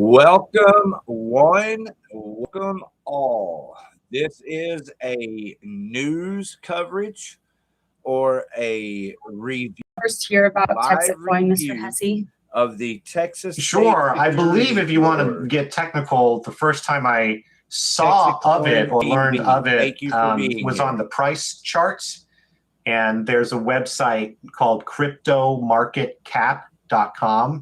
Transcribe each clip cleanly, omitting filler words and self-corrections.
Welcome one, welcome all. This is a news coverage or a review. First hear about TEXITcoin, Mr. Hesse. Of the Texas. Sure. I believe if you want to get technical, the first time I saw of it or learned of it was on the price charts. And there's a website called cryptomarketcap.com.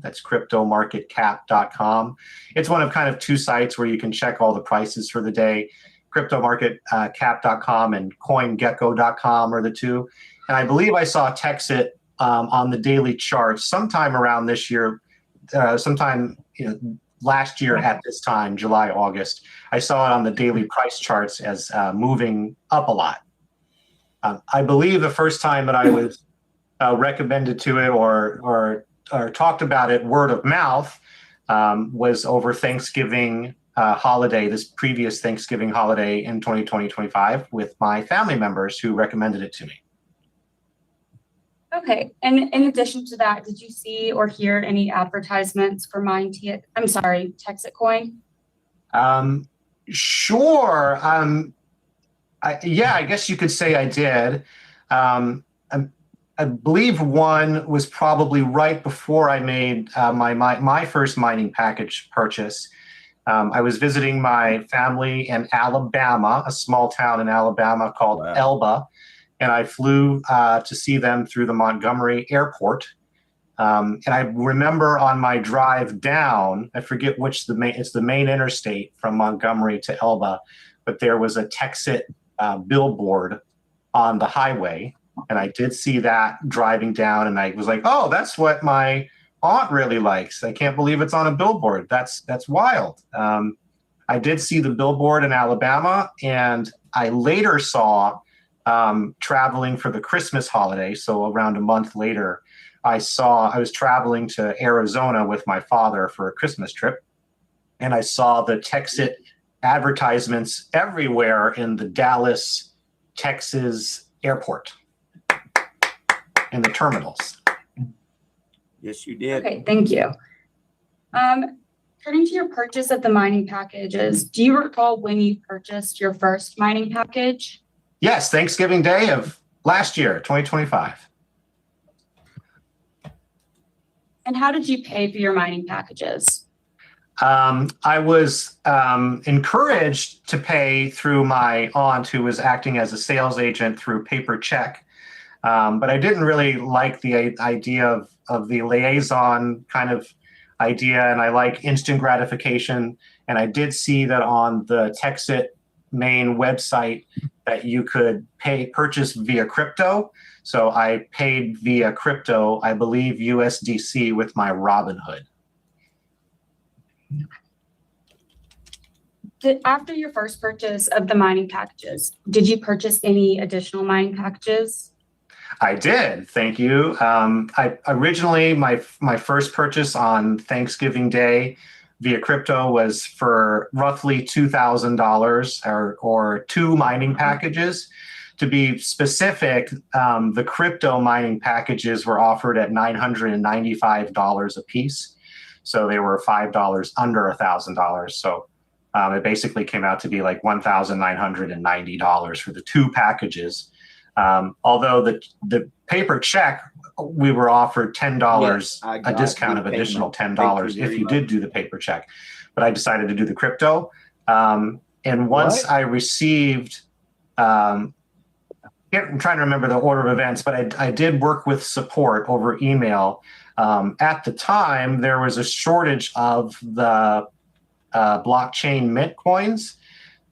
That's cryptomarketcap.com. It's one of kind of two sites where you can check all the prices for the day. Cryptomarketcap.com and coingecko.com are the two. And I believe I saw TEXIT on the daily charts sometime around this year, sometime last year at this time, July, August. I saw it on the daily price charts as moving up a lot. I believe the first time that I was recommended to it or talked about it word of mouth was over Thanksgiving holiday, this previous Thanksgiving holiday in 2020-25 with my family members who recommended it to me. Okay, and in addition to that, did you see or hear any advertisements for TEXITcoin? Sure. Yeah, I guess you could say I did. I believe one was probably right before I made my first mining package purchase. I was visiting my family in Alabama, a small town in Alabama called Elba, and I flew to see them through the Montgomery airport. And I remember on my drive down, I forget which it's the main interstate from Montgomery to Elba, but there was a TEXIT billboard on the highway. And I did see that driving down, and I was like, oh, that's what my aunt really likes. I can't believe it's on a billboard. That's wild. I did see the billboard in Alabama, and I later saw traveling for the Christmas holiday. So around a month later, I was traveling to Arizona with my father for a Christmas trip, and I saw the TEXIT advertisements everywhere in the Dallas, Texas airport, in the terminals. Yes, you did. Okay, thank you. Turning to your purchase of the mining packages, do you recall when you purchased your first mining package? Yes, Thanksgiving Day of last year, 2025. And how did you pay for your mining packages? I was encouraged to pay through my aunt, who was acting as a sales agent, through paper check. But I didn't really like the idea of the liaison kind of idea, and I like instant gratification. And I did see that on the TEXIT main website that you could purchase via crypto. So I paid via crypto, I believe USDC, with my Robinhood. After your first purchase of the mining packages, did you purchase any additional mining packages? I did, thank you. I originally, my first purchase on Thanksgiving Day via crypto was for roughly $2,000 or two mining packages. To be specific, the crypto mining packages were offered at $995 a piece. So they were $5 under $1,000. So it basically came out to be like $1,990 for the two packages. Although the paper check, we were offered $10, a discount of additional $10 if you did do the paper check. But I decided to do the crypto. And once I received, I'm trying to remember the order of events, but I did work with support over email. At the time, there was a shortage of the blockchain mint coins,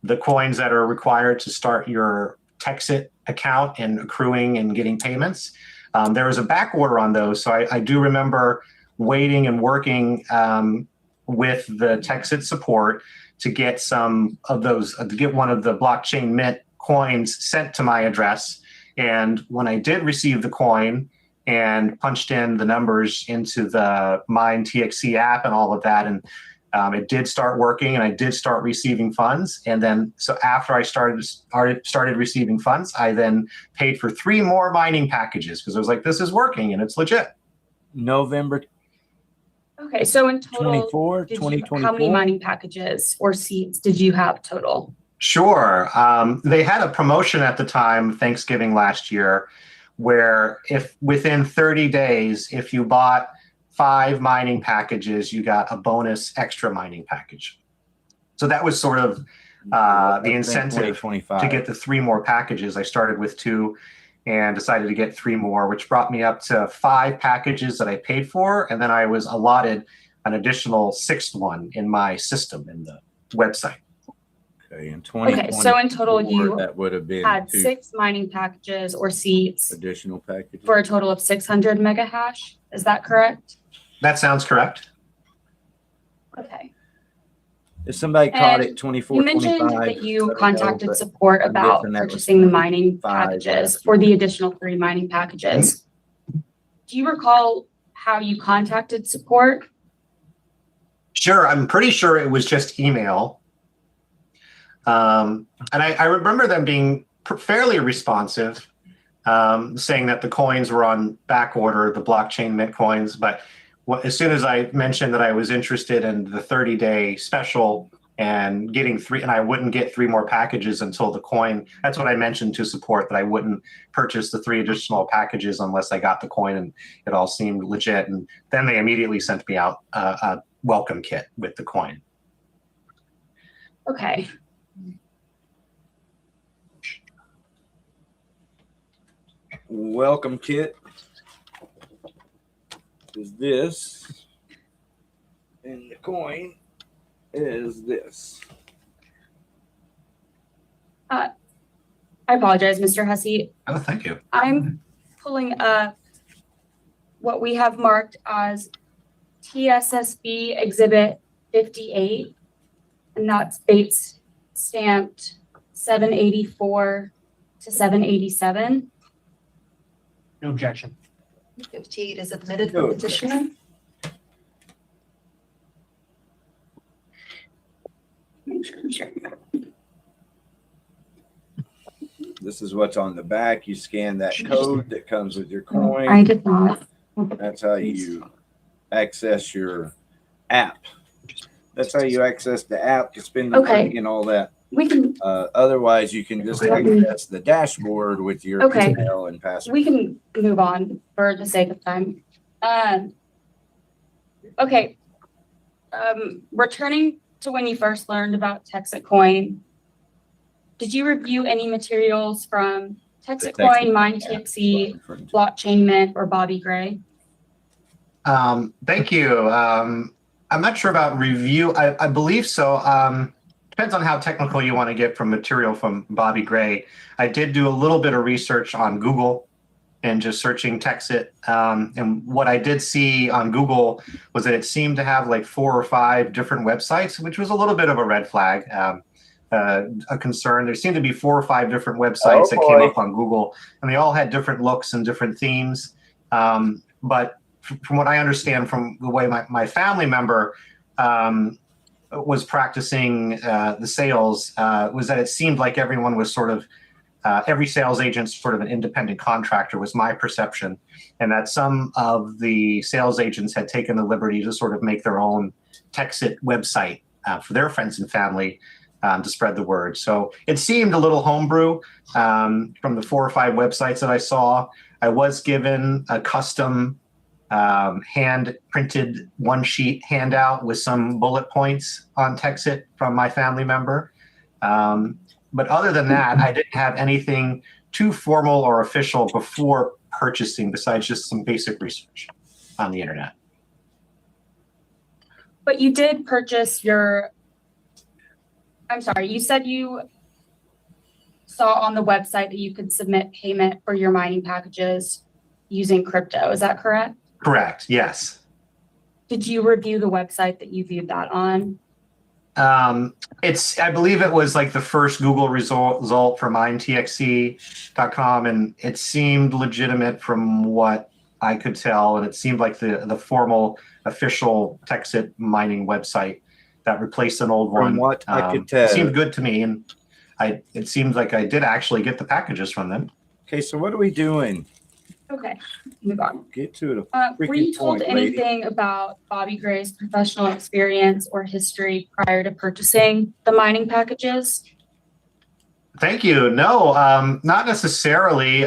the coins that are required to start your TEXIT account and accruing and getting payments. There was a back order on those. So I do remember waiting and working with the TEXIT support to get some of those, to get one of the blockchain mint coins sent to my address. And when I did receive the coin and punched in the numbers into the MINETXC app and all of that, and it did start working, and I did start receiving funds. And then, so after I started receiving funds, I then paid for 3 more mining packages because I was like, this is working and it's legit. November Okay, so in total, 24, how many 2024. mining packages or seats did you have total? Sure. They had a promotion at the time, Thanksgiving last year, where if within 30 days, if you bought 5 mining packages, you got a bonus extra mining package. So that was sort of the incentive to get the 3 more packages. I started with 2 and decided to get 3 more, which brought me up to 5 packages that I paid for. And then I was allotted an additional 6th one in my system in the website. Okay, in 2024, Okay, so in total, you that would have been had 2 6 mining packages or seats additional packages. for a total of 600 mega hash. Is that correct? That sounds correct. Okay. If somebody caught And it 24, You mentioned 25, that you I don't know, contacted but support I'm about guessing that was purchasing the mining 5 packages last or year. the additional 3 mining packages. Do you recall how you contacted support? Sure, I'm pretty sure it was just email. And I remember them being fairly responsive, saying that the coins were on back order, the blockchain mint coins. But as soon as I mentioned that I was interested in the 30-day special and getting 3, and I wouldn't get 3 more packages until the coin, that's what I mentioned to support, that I wouldn't purchase the 3 additional packages unless I got the coin and it all seemed legit. And then they immediately sent me out a welcome kit with the coin. Okay. Welcome kit is this, and the coin is this. I apologize, Mr. Hussey. Oh, thank you. I'm pulling up what we have marked as TSSB Exhibit 58, and that's dates stamped 784 to 787. No objection. 58 is admitted No for petitioner. This is what's on the back. You scan that code that comes with your coin. I did not. That's how you access your app. That's how you access the app to spend the Okay. money and all that. We can Otherwise, you can just access the dashboard with your Okay. email and password. we can move on for the sake of time. Okay. Returning to when you first learned about TEXITcoin, did you review any materials from TEXITcoin, MINETXC, Blockchain Mint, or Bobby Gray? Thank you. I'm not sure about review. I believe so. Depends on how technical you want to get from material from Bobby Gray. I did do a little bit of research on Google and just searching TEXIT. And what I did see on Google was that it seemed to have like 4 or 5 different websites, which was a little bit of a red flag, a concern. There seemed to be 4 or 5 different websites that came up on Google, and they all had different looks and different themes. But from what I understand from the way my family member was practicing the sales, was that it seemed like everyone was sort of, every sales agent's sort of an independent contractor was my perception, and that some of the sales agents had taken the liberty to sort of make their own TEXIT website for their friends and family to spread the word. So it seemed a little homebrew from the 4 or 5 websites that I saw. I was given a custom hand-printed 1-sheet handout with some bullet points on TEXIT from my family member. But other than that, I didn't have anything too formal or official before purchasing besides just some basic research on the internet. But you did purchase your, I'm sorry, you said you saw on the website that you could submit payment for your mining packages using crypto. Is that correct? Correct, yes. Did you review the website that you viewed that on? I believe it was like the first Google result for MINETXC.com, and it seemed legitimate from what I could tell, and it seemed like the formal official TEXIT mining website that replaced an old one. From what I could tell. It seemed good to me, and it seemed like I did actually get the packages from them. Okay, so what are we doing? Okay, move on. Get to the Were you freaking told point, lady. anything about Bobby Gray's professional experience or history prior to purchasing the mining packages? Thank you. No, not necessarily.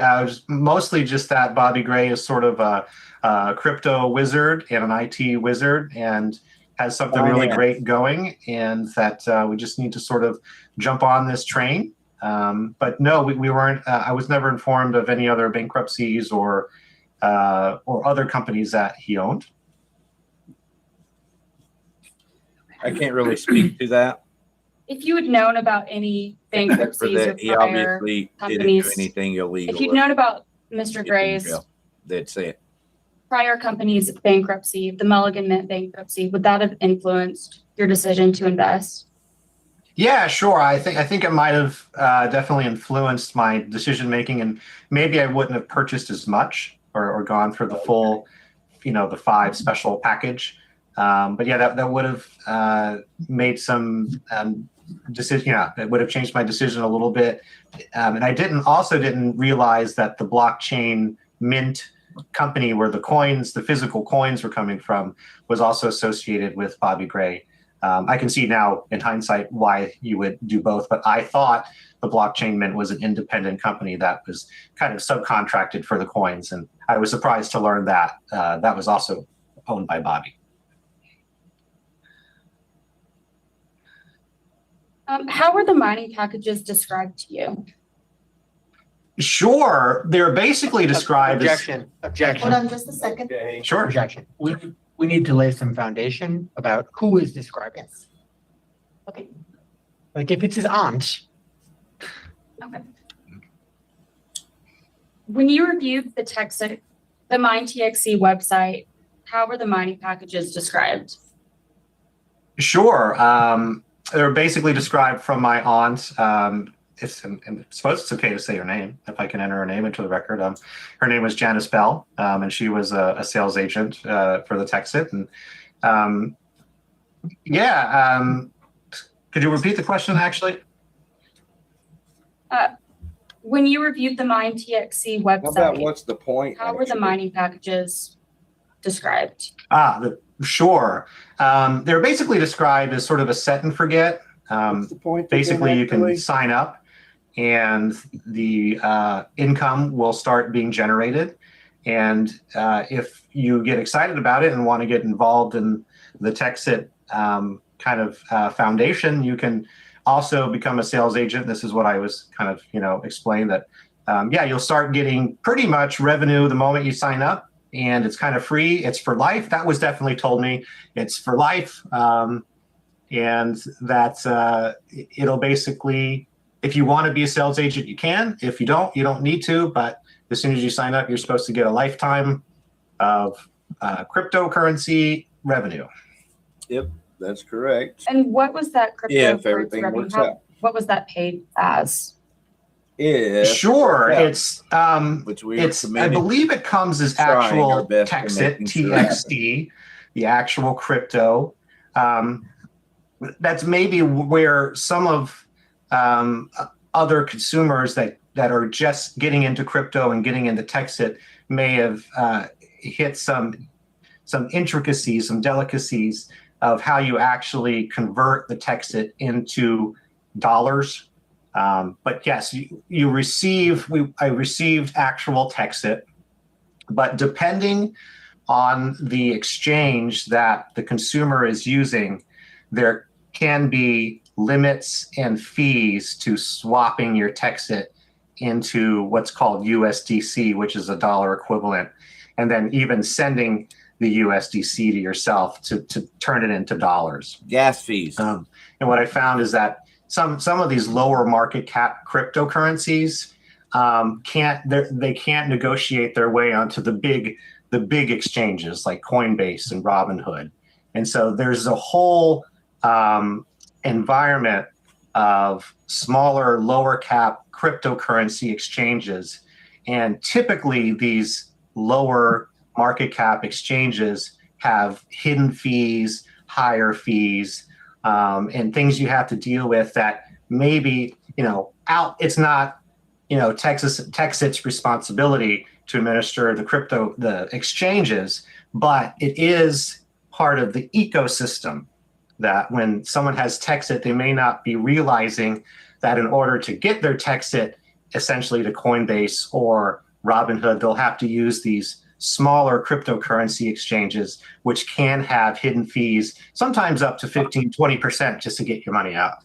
Mostly just that Bobby Gray is sort of a crypto wizard and an IT wizard and has something really great going, and that we just need to sort of jump on this train. But no, we weren't. I was never informed of any other bankruptcies or other companies that he owned. I can't really speak to that. If you had known about any For bankruptcies or that, he prior obviously didn't do companies, anything illegal. if you'd known about Mr. Gray's That's it. prior company's bankruptcy, the Mulligan Mint bankruptcy, would that have influenced your decision to invest? Yeah, sure. I think it might have definitely influenced my decision making, and maybe I wouldn't have purchased as much or gone for the full, the 5 special package. But yeah, that would have made some decision. Yeah, it would have changed my decision a little bit. And I didn't realize that the blockchain mint company where the physical coins were coming from was also associated with Bobby Gray. I can see now in hindsight why you would do both, but I thought the blockchain mint was an independent company that was kind of subcontracted for the coins. And I was surprised to learn that that was also owned by Bobby. How were the mining packages described to you? Sure, they're basically described Objection. Hold on just a second. as sure. Objection. We need to lay some foundation about who is describing. Yes. Okay. Like if it's his aunt, Okay. When you reviewed the MINETXC website, how were the mining packages described? Sure. They're basically described from my aunt. And I suppose it's okay to say her name, if I can enter her name into the record. Her name was Janice Bell, and she was a sales agent for the TEXIT. And could you repeat the question, actually? When you reviewed the MINETXC How about website, what's the point? how were the actually? mining packages described? Sure. They're basically described as sort of a set and forget. What's the point? Basically, again, you can actually? sign up and the income will start being generated. And if you get excited about it and want to get involved in the TEXIT kind of foundation, you can also become a sales agent. This is what I was kind of, explained that, you'll start getting pretty much revenue the moment you sign up, and it's kind of free. It's for life. That was definitely told me it's for life. And that it'll basically, if you want to be a sales agent, you can. If you don't need to. But as soon as you sign up, you're supposed to get a lifetime of cryptocurrency revenue. Yep, that's correct. And what was that Yeah, if cryptocurrency everything revenue? works out. What was that paid as? If Sure, yeah, it's which we it's I committed believe it comes as trying our actual best to TEXIT making sure TXC, the actual crypto. That's maybe where some of other consumers that are just getting into crypto and getting into TEXIT may have hit some intricacies, some delicacies of how you actually convert the TEXIT into dollars. But yes, I received actual TEXIT, but depending on the exchange that the consumer is using, there can be limits and fees to swapping your TEXIT into what's called USDC, which is a dollar equivalent, and then even sending the USDC to yourself to turn it into dollars. gas fees. And what I found is that some of these lower market cap cryptocurrencies they can't negotiate their way onto the big exchanges like Coinbase and Robinhood. And so there's a whole environment of smaller, lower cap cryptocurrency exchanges. And typically these lower market cap exchanges have hidden fees, higher fees, and things you have to deal with that maybe, it's not, TEXIT's responsibility. to administer the exchanges, but it is part of the ecosystem that when someone has TEXIT, they may not be realizing that in order to get their TEXIT essentially to Coinbase or Robinhood, they'll have to use these smaller cryptocurrency exchanges, which can have hidden fees, sometimes up to 15, 20% just to get your money out.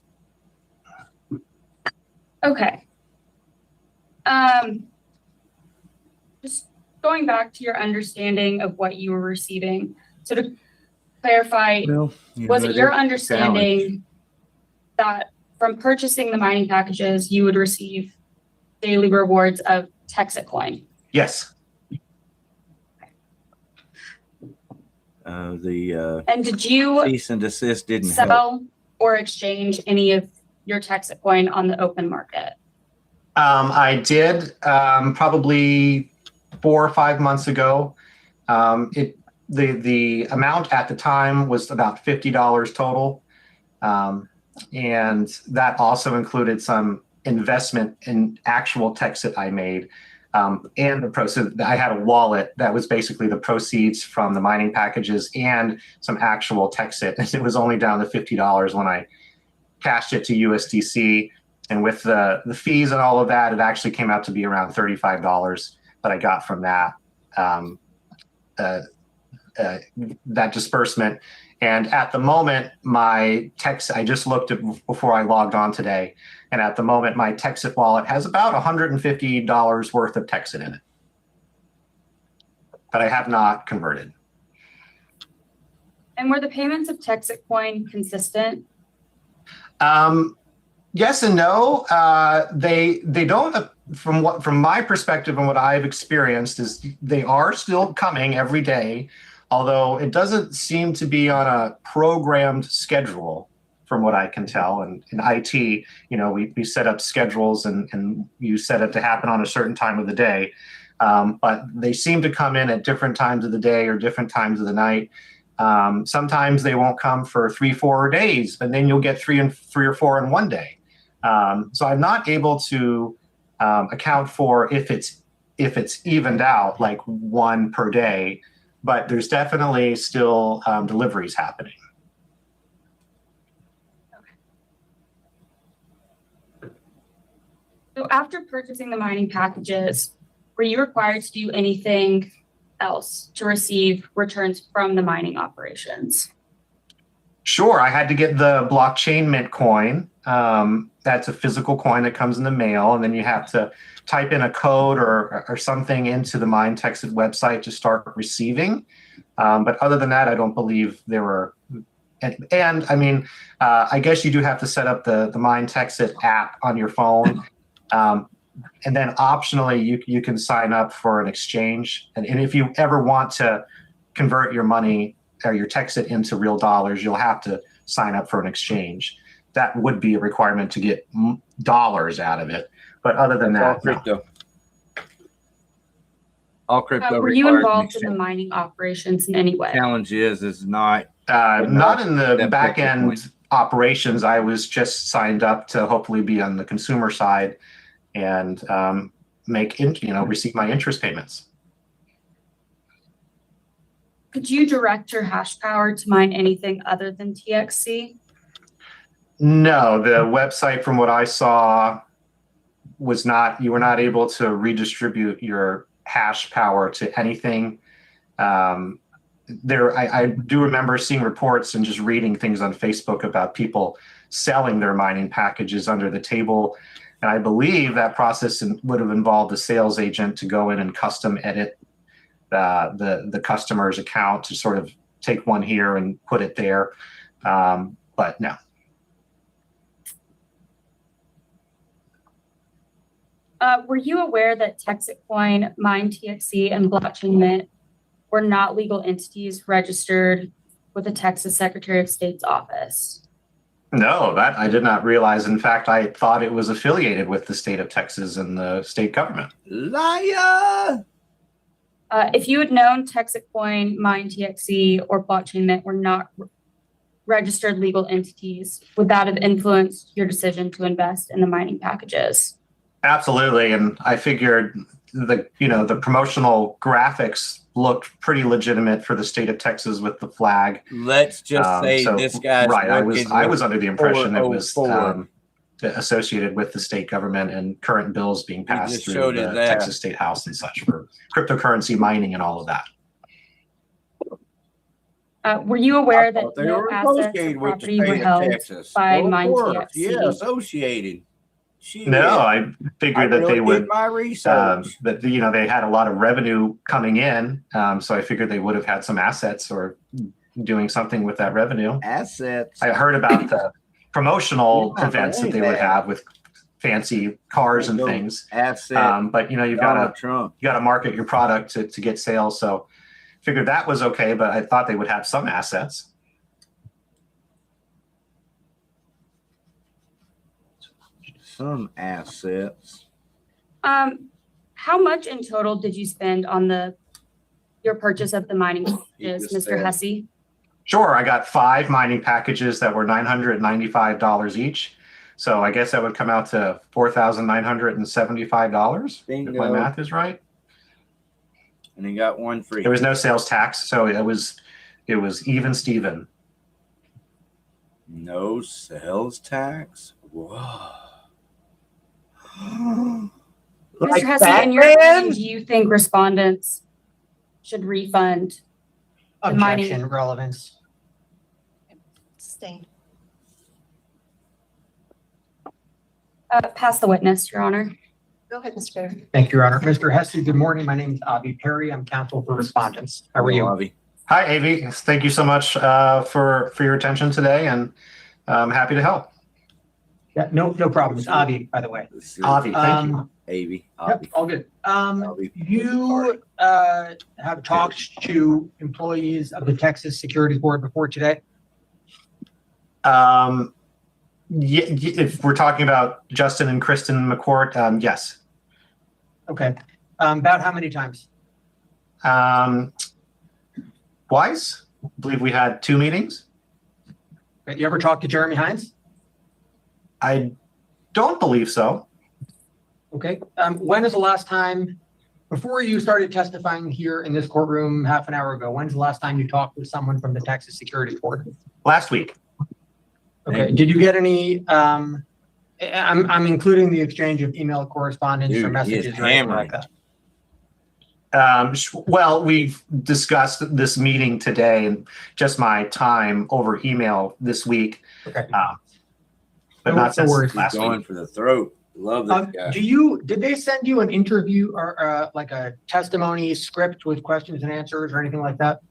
Okay. Just going back to your understanding of what you were receiving. So to clarify, was it your understanding that from purchasing the mining packages, you would receive daily rewards of TEXITcoin? Yes. And did you cease and desist didn't help. sell or exchange any of your TEXITcoin on the open market? I did probably 4 or 5 months ago. The amount at the time was about $50 total. And that also included some investment in actual TEXIT I made. And the proceeds, I had a wallet that was basically the proceeds from the mining packages and some actual TEXIT. And it was only down to $50 when I cashed it to USDC. And with the fees and all of that, it actually came out to be around $35 that I got from that, that disbursement. And at the moment, my TEXIT, I just looked at before I logged on today, and at the moment, my TEXIT wallet has about $150 worth of TEXIT in it that I have not converted. And were the payments of TEXITcoin consistent? Yes and no. They don't. From my perspective and what I've experienced is they are still coming every day, although it doesn't seem to be on a programmed schedule, from what I can tell. And in IT, you know, we set up schedules and you set it to happen on a certain time of the day. But they seem to come in at different times of the day or different times of the night. Sometimes they won't come for 3-4 days, but then you'll get three or four in one day. So I'm not able to account for if it's evened out, like one per day, but there's definitely still deliveries happening. So after purchasing the mining packages, were you required to do anything else to receive returns from the mining operations? Sure, I had to get the blockchain mint coin. That's a physical coin that comes in the mail, and then you have to type in a code or something into the MINETXC website to start receiving. But other than that, I don't believe there were. And I mean, I guess you do have to set up the MINETXC app on your phone. And then optionally, you can sign up for an exchange. And if you ever want to convert your money or your TEXIT into real dollars, you'll have to sign up for an exchange. That would be a requirement to get dollars out of it. But other than that, all crypto. No. All crypto. Were you involved in the mining operations in any way? Challenge is not in the back end operations. I was just signed up to hopefully be on the consumer side and receive my interest payments. Could you direct your hash power to mine anything other than TXC? No, the website, from what I saw, was not. You were not able to redistribute your hash power to anything. I do remember seeing reports and just reading things on Facebook about people selling their mining packages under the table. And I believe that process would have involved a sales agent to go in and custom edit the customer's account to sort of take one here and put it there. But no. Were you aware that TEXITcoin, MINETXC, and Blockchain Mint were not legal entities registered with the Texas Secretary of State's office? No, that I did not realize. In fact, I thought it was affiliated with the state of Texas and the state government. Liar! If you had known TEXITcoin, MINETXC, or Blockchain Mint were not registered legal entities, would that have influenced your decision to invest in the mining packages? Absolutely. And I figured the promotional graphics looked pretty legitimate for the state of Texas with the flag. Let's just say So, this guy's right. I working was under the impression it was 404. associated with the state government and current bills being passed just through showed the his ass. Texas State House and such for cryptocurrency mining and all of that. Were you aware I that thought they no were assets or associated with the property were state of held Texas. by Well, of course, MINETXC? yeah, associated. Shit. No, I figured that really they would. did my research. That they had a lot of revenue coming in, so I figured they would have had some assets or doing something with that revenue. Assets. I heard about the promotional Yeah, events that hey, they would man. have with fancy cars and Those things. Assets. But you've Donald got Trump. to market your product to get sales. So figured that was okay, but I thought they would have some assets. Some assets. How much in total did you spend on your purchase of the mining packages, just Mr. said- Hesse? Sure, I got 5 mining packages that were $995 each. So I guess that would come out to $4,975 if my Bingo. math is right. And he got one free. There was no sales tax, so it was even Steven. No sales tax? Whoa. Mr. Hesse, in your opinion, do you think respondents should refund the mining? Objection, relevance. Stay. Pass the witness, Your Honor. Go ahead, Mr. Baer. Thank you, Your Honor. Mr. Hesse, good morning. My name is Avi Perry. I'm counsel for respondents. How are you? Avi? Hi, Avi. Thank you so much for your attention today, and I'm happy to help. Yeah, no problem. It's Avi, by the way. This is Avi, thank you. Avi. Yep, Avi. all good. Avi. You have talked to employees of the Texas Securities Board before today? If we're talking about Justin and Kristen McCourt, yes. Okay. About how many times? Twice. I believe we had 2 meetings. Okay, you ever talked to Jeremy Hines? I don't believe so. Okay. When is the last time, before you started testifying here in this courtroom half an hour ago, when's the last time you talked with someone from the Texas Securities Board? Last week. Okay. Did you get any, I'm including the exchange of email correspondence or Dude, messages he is or anything hammering. like that? Well, we've discussed this meeting today and just my time over email this week, Okay. but No not since worries. last Going week. for the throat. Love this guy. Did they send you an interview or like a testimony script with questions and answers or anything like that?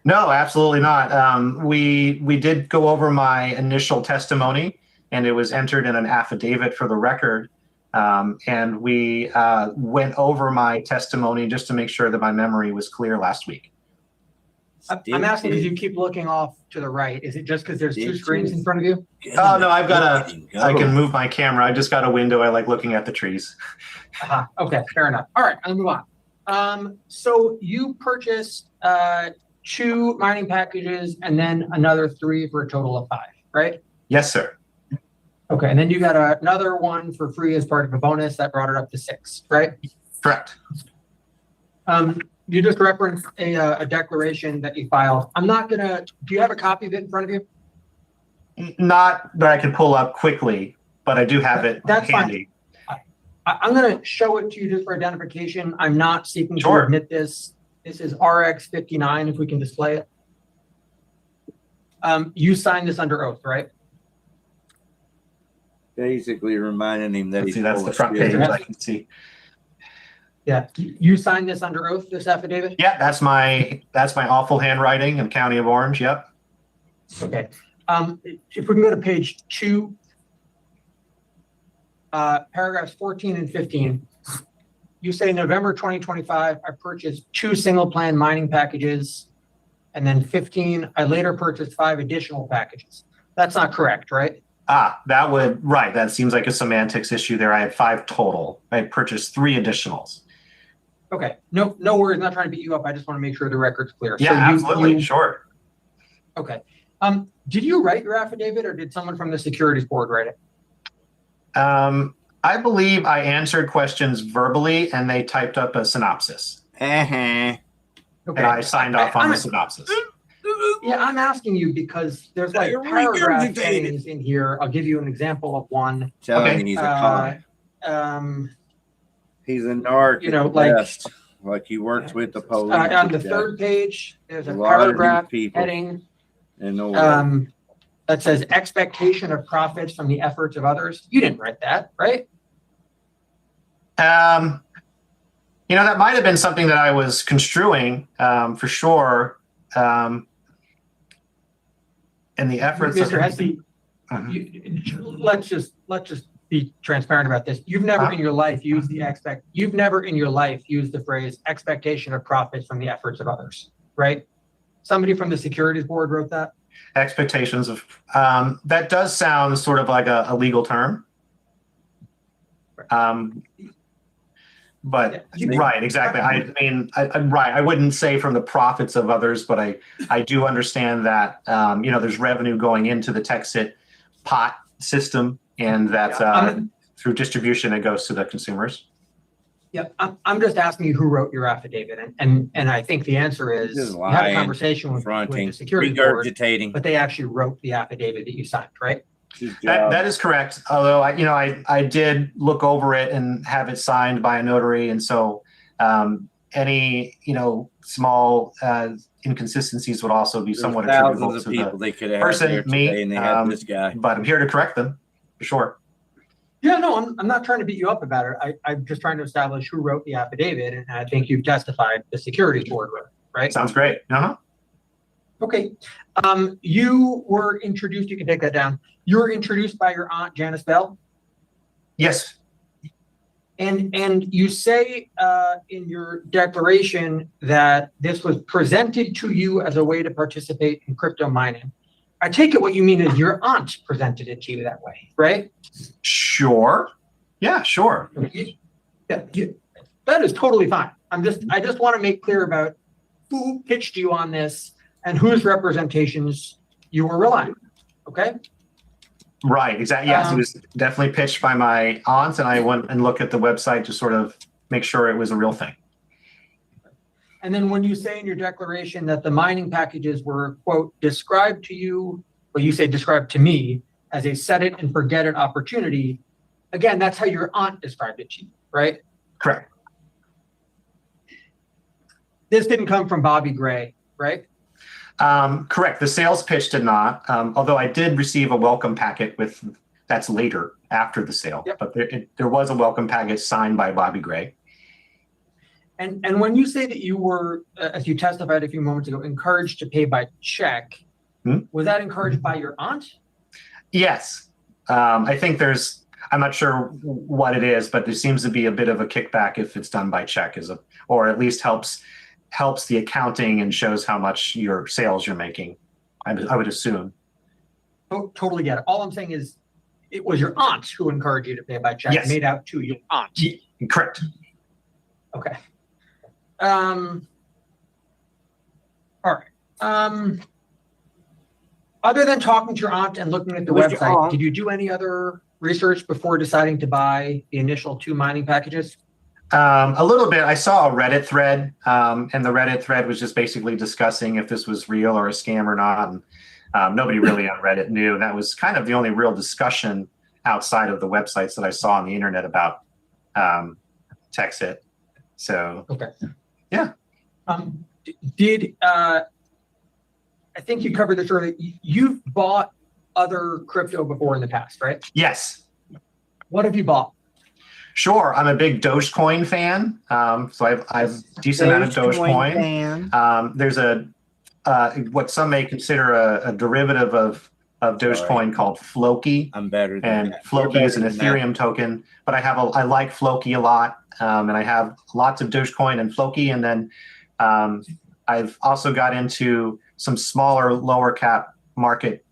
No, absolutely not. We did go over my initial testimony, and it was entered in an affidavit for the record. And we went over my testimony just to make sure that my memory was clear last week. I'm asking because you keep looking off to the right. Is it just because there's 2 screens in front of you? Oh, no, I can move my camera. I just got a window. I like looking at the trees. Okay, fair enough. All right, I'll move on. So you purchased 2 mining packages and then another 3 for a total of 5, right? Yes, sir. Okay, and then you got another one for free as part of a bonus that brought it up to 6, right? Correct. You just referenced a declaration that you filed. I'm not gonna, do you have a copy of it in front of you? Not that I can pull up quickly, but I do have it That's fine. handy. I'm gonna show it to you just for identification. I'm not seeking to Sure. admit this. This is RX 59, if we can display it. You signed this under oath, right? Basically reminding him that Let's he's see, that's full the of front shit. page. I can see. Yeah, you signed this under oath, this affidavit? Yeah, that's my awful handwriting in County of Orange. Yep. Okay. If we can go to page 2, paragraphs 14 and 15. You say November 2025, I purchased 2 single plan mining packages. And then 15, I later purchased 5 additional packages. That's not correct, right? Right. That seems like a semantics issue there. I had 5 total. I purchased 3 additionals. Okay. No worries. Not trying to beat you up. I just want to make sure the record's clear. Yeah, So absolutely. Sure. Okay. Did you write your affidavit or did someone from the securities board write it? I believe I answered questions verbally and they typed up a synopsis. Uh-huh. And I signed off on the synopsis. Yeah, I'm asking you because there's like You're paragraph regurgitating. headings in here. I'll give you an example of one. Telling Okay. me he's a con. He's He's a narc you know, at like- best. Like he works with the police. on the Yeah. third page, there's a A lot of these paragraph people heading in the that says expectation of profits from the efforts of others. You didn't write that, right? You know, that might have been something that I was construing for sure. And the efforts Mr. of Hesse, let's just be transparent about this. You've never in your life used the phrase expectation of profits from the efforts of others, right? Somebody from the securities board wrote that. expectations of that does sound sort of like a legal term. But Yeah. right, exactly. I mean, I'm right. I wouldn't say from the profits of others, but I do understand that you know, there's revenue going into the TEXIT pot system, and that's through distribution it goes to the consumers. Yeah, I'm just asking you who wrote your affidavit, and I think the answer is Just you had a lying, conversation with fronting, the security board, regurgitating. but they actually wrote the affidavit that you signed, right? His job. That is correct. Although I did look over it and have it signed by a notary, and so any small inconsistencies would also be There's somewhat attributable thousands to of people the. they could have person, had there me, today, and they had this guy. But I'm here to correct them for sure. Yeah, no, I'm not trying to beat you up about it. I'm just trying to establish who wrote the affidavit, and I think you've testified the securities board wrote it, right? Sounds great. Okay. You were introduced, you can take that down. You were introduced by your aunt, Janice Bell. Yes. And you say in your declaration that this was presented to you as a way to participate in crypto mining. I take it what you mean is your aunt presented it to you that way, right? Sure. Yeah, sure. That is totally fine. I just want to make clear about who pitched you on this and whose representations you were relying on. Okay. Right. Exactly. Yes, it was definitely pitched by my aunt, and I went and looked at the website to sort of make sure it was a real thing. And then when you say in your declaration that the mining packages were, quote, described to you, well, you say described to me as a set it and forget it opportunity. Again, that's how your aunt described it to you, right? Correct. This didn't come from Bobby Gray, right? Correct. The sales pitch did not, although I did receive a welcome packet that's later after the sale, Yep. but there was a welcome packet signed by Bobby Gray. And when you say that you were, as you testified a few moments ago, encouraged to pay by check, was that encouraged by your aunt? Yes. I think I'm not sure what it is, but there seems to be a bit of a kickback if it's done by check, or at least helps the accounting and shows how much your sales you're making. I would assume. Oh, totally get it. All I'm saying is it was your aunt who encouraged you to pay by check, Yes. made out to your aunt. Correct. Okay. All right. Other than talking to your aunt and looking at the With your website, aunt. did you do any other research before deciding to buy the initial 2 mining packages? A little bit. I saw a Reddit thread, and the Reddit thread was just basically discussing if this was real or a scam or not. And nobody really on Reddit knew. And that was kind of the only real discussion outside of the websites that I saw on the internet about TEXIT. So, Okay. Yeah. I think you covered this earlier. You've bought other crypto before in the past, right? yes. What have you bought? Sure. I'm a big Dogecoin fan. So I've decent amount of Dogecoin. There's what some may consider a derivative of Dogecoin called Floki. I'm better than And that. Floki You're is an better than Ethereum token, but I like Floki a lot. And I have lots of Dogecoin and Floki. And then I've also got into some smaller, lower cap market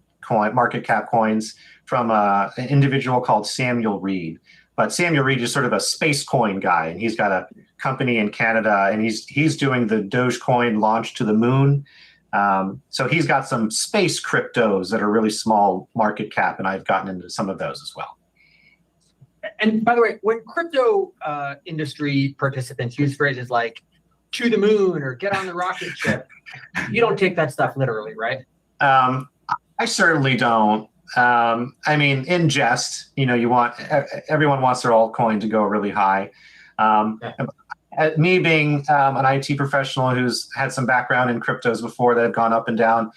cap coins from an individual called Samuel Reed. But Samuel Reed is sort of a space coin guy, and he's got a company in Canada, and he's doing the Dogecoin launch to the moon. So he's got some space cryptos that are really small market cap, and I've gotten into some of those as well. And by the way, when crypto industry participants use phrases like "to the moon" or "get on the rocket ship," you don't take that stuff literally, right? I certainly don't. I mean, in jest, you know, everyone wants their altcoin to go really high. Me being an IT professional who's had some background in cryptos before that have gone up and down,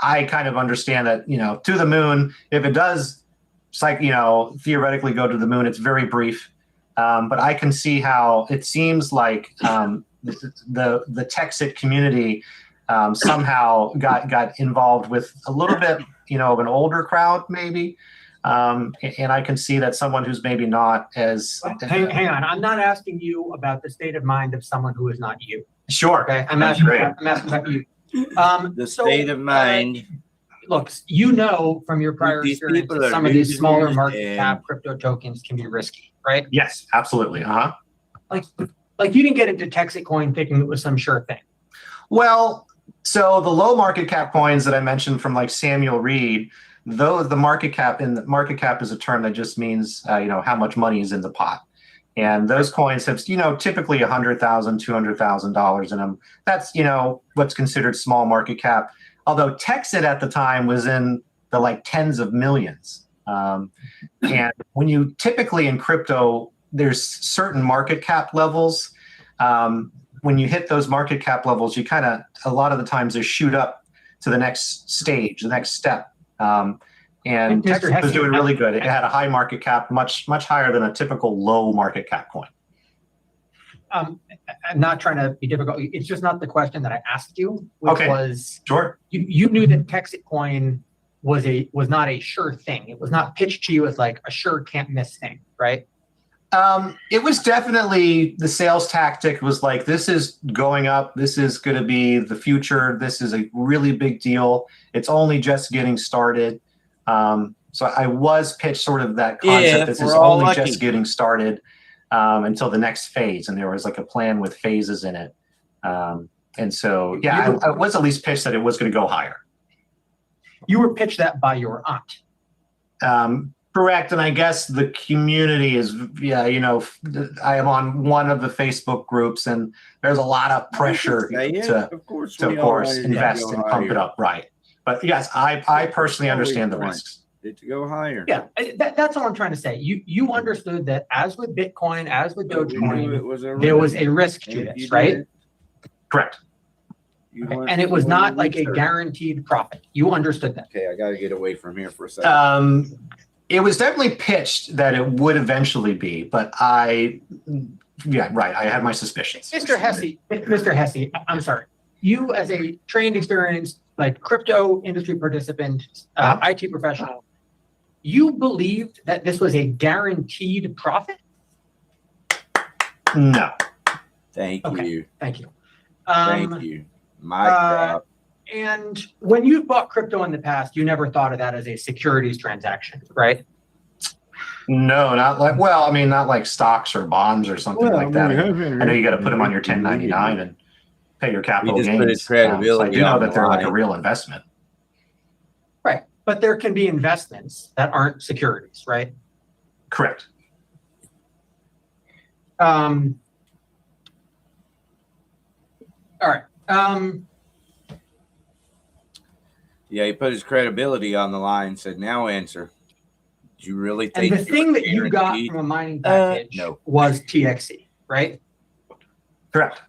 I kind of understand that, you know, to the moon, if it does, theoretically go to the moon, it's very brief. But I can see how it seems like the TEXIT community somehow got involved with a little bit, you know, of an older crowd, maybe. And I can see that someone who's maybe not as Hang on, I'm not asking you about the state of mind of someone who is not you. sure. Okay, I'm asking about you. The state of mind. Look, you know from your prior These experience people that are some of these smaller losers market and- cap crypto tokens can be risky, right? Yes, absolutely. Like you didn't get into TEXITcoin thinking it was some sure thing. Well, so the low market cap coins that I mentioned from like Samuel Reed, though the market cap is a term that just means, you know, how much money is in the pot. And those coins have, you know, typically $100,000, $200,000 in them. That's, you know, what's considered small market cap. Although TEXIT at the time was in the like tens of millions. And when you typically in crypto, there's certain market cap levels. When you hit those market cap levels, you kind of, a lot of the times they shoot up to the next stage, the next step. And TEXIT was doing really good. It had a high market cap, much higher than a typical low market cap coin. I'm not trying to be difficult. It's just not the question that I asked you, which was, sure. You knew that TEXITcoin was not a sure thing. It was not pitched to you as like a sure can't miss thing, right? It was definitely the sales tactic was like, this is going up. This is going to be the future. This is a really big deal. It's only just getting started. So I was pitched sort of that concept. This is only just getting started until the next phase. And there was like a plan with phases in it. And so, yeah, I was at least pitched that it was going to go higher. You were pitched that by your aunt. Correct. And I guess the community is, yeah, you know, I am on one of the Facebook groups and there's a lot of pressure to of course, invest and pump it up. Right. But yes, I personally understand the risks. It to go higher. Yeah, that's all I'm trying to say. You understood that as with Bitcoin, as with Dogecoin, there was a risk to this, right? Correct. And it was not like a guaranteed profit. You understood that. Okay, I got to get away from here for a second. It was definitely pitched that it would eventually be, but I had my suspicions. Mr. Hesse, I'm sorry. You as a trained, experienced, like crypto industry participant, IT professional, you believed that this was a guaranteed profit? No. Thank you. Thank you. Thank you. My drop. And when you've bought crypto in the past, you never thought of that as a securities transaction, right? No, not like, well, I mean, not like stocks or bonds or something like that. I know you got to put them on your 1099 and pay your capital gains. Put its credibility so I do know that they're like a line. real investment. Right. But there can be investments that aren't securities, right? Correct. All right. Yeah, he put his credibility on the line and said, now answer. Did you really And think the thing that you got from a mining package was TXC, right? Correct.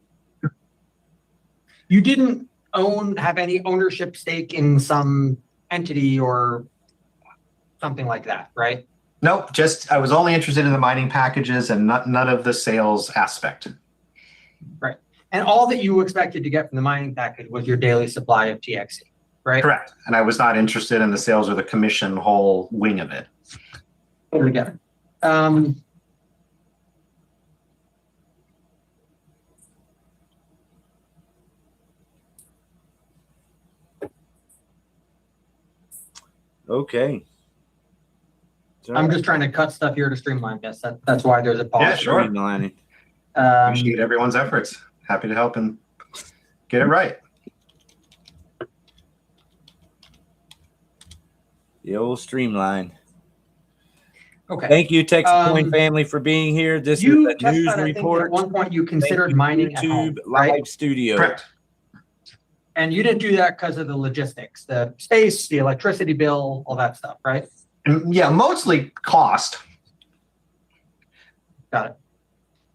You didn't have any ownership stake in some entity or something like that, right? Nope. Just I was only interested in the mining packages and none of the sales aspect. Right. And all that you expected to get from the mining package was your daily supply of TXC, right? Correct. And I was not interested in the sales or the commission whole wing of it. Totally get it. Okay. I'm just trying to cut stuff here to streamline this. That's why there's a pause. Yeah, sure. Appreciate everyone's efforts. Happy to help and get it right. The old streamline. Okay. Thank you, TEXITcoin Um, family, for being here. This You is a news testified, I think, at report. one point you Thank considered you, mining at home, YouTube right? live studio. Correct. And you didn't do that because of the logistics, the space, the electricity bill, all that stuff, right? And yeah, mostly cost. Got it.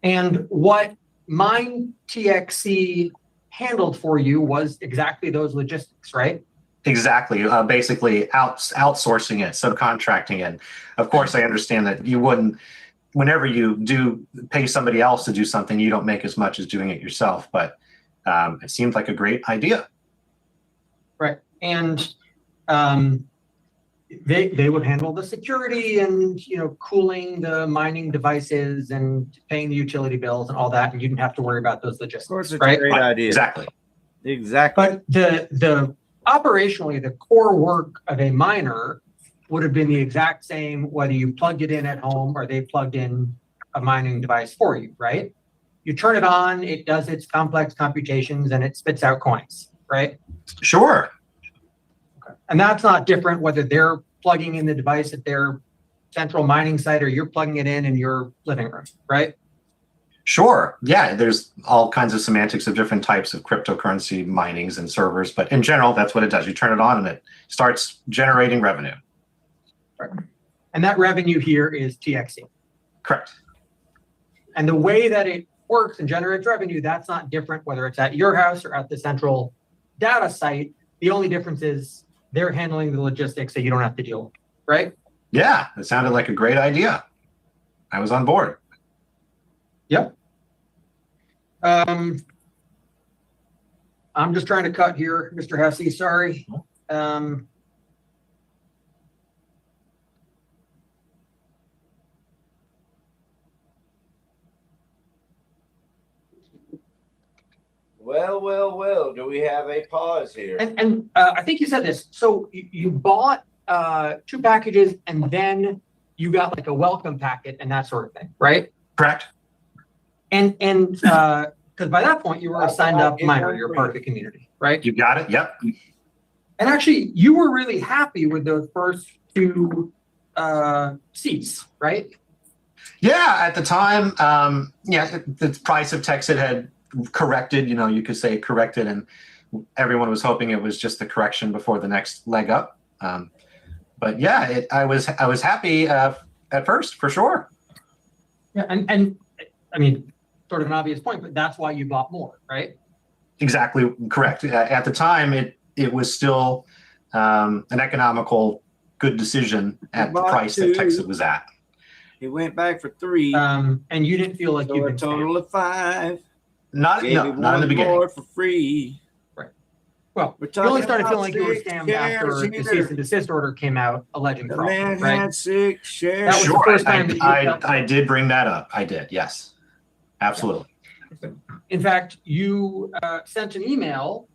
And what MINETXC handled for you was exactly those logistics, right? Exactly. Basically outsourcing it, subcontracting it. Of course, I understand that you wouldn't, whenever you do pay somebody else to do something, you don't make as much as doing it yourself, but it seemed like a great idea. Right. And they would handle the security and, you know, cooling the mining devices and paying the utility bills and all that. And you didn't have to worry about those Of course, logistics, it's right? a great idea. Exactly. Exactly. But the operationally, the core work of a miner would have been the exact same, whether you plugged it in at home or they plugged in a mining device for you, right? You turn it on, it does its complex computations and it spits out coins, right? Sure. And that's not different whether they're plugging in the device at their central mining site or you're plugging it in your living room, right? Sure. Yeah, there's all kinds of semantics of different types of cryptocurrency minings and servers, but in general, that's what it does. You turn it on and it starts generating revenue. Right. And that revenue here is TXC. Correct. And the way that it works and generates revenue, that's not different whether it's at your house or at the central data site. The only difference is they're handling the logistics that you don't have to deal with, right? Yeah, it sounded like a great idea. I was on board. Yep. I'm just trying to cut here, Mr. Hesse, sorry. Well, do we have a pause here? And I think you said this. So you bought 2 packages and then you got like a welcome packet and that sort of thing, right? Correct. And because by that point you were a signed up miner, you're part of the community, right? You got it. Yep. And actually you were really happy with those first 2 seats, right? Yeah, at the time, yeah, the price of TEXIT had corrected, you know, you could say corrected, and everyone was hoping it was just the correction before the next leg up. But yeah, I was happy at first, for sure. Yeah, and I mean, sort of an obvious point, but that's why you bought more, right? Exactly correct. At the time, it was still an economical, good decision at the price that TEXIT was at. He went back for 3. And you didn't feel like So you've a been total of 5. Not Gave him in the one beginning. more for free. Well, We're you only talking started about feeling like you were 6 scammed after shares the here. cease and desist order came out alleging The fraud, man right? had 6 shares. That was the Sure, first time that you felt- I did bring that up. I did, yes, absolutely. In fact, you sent an email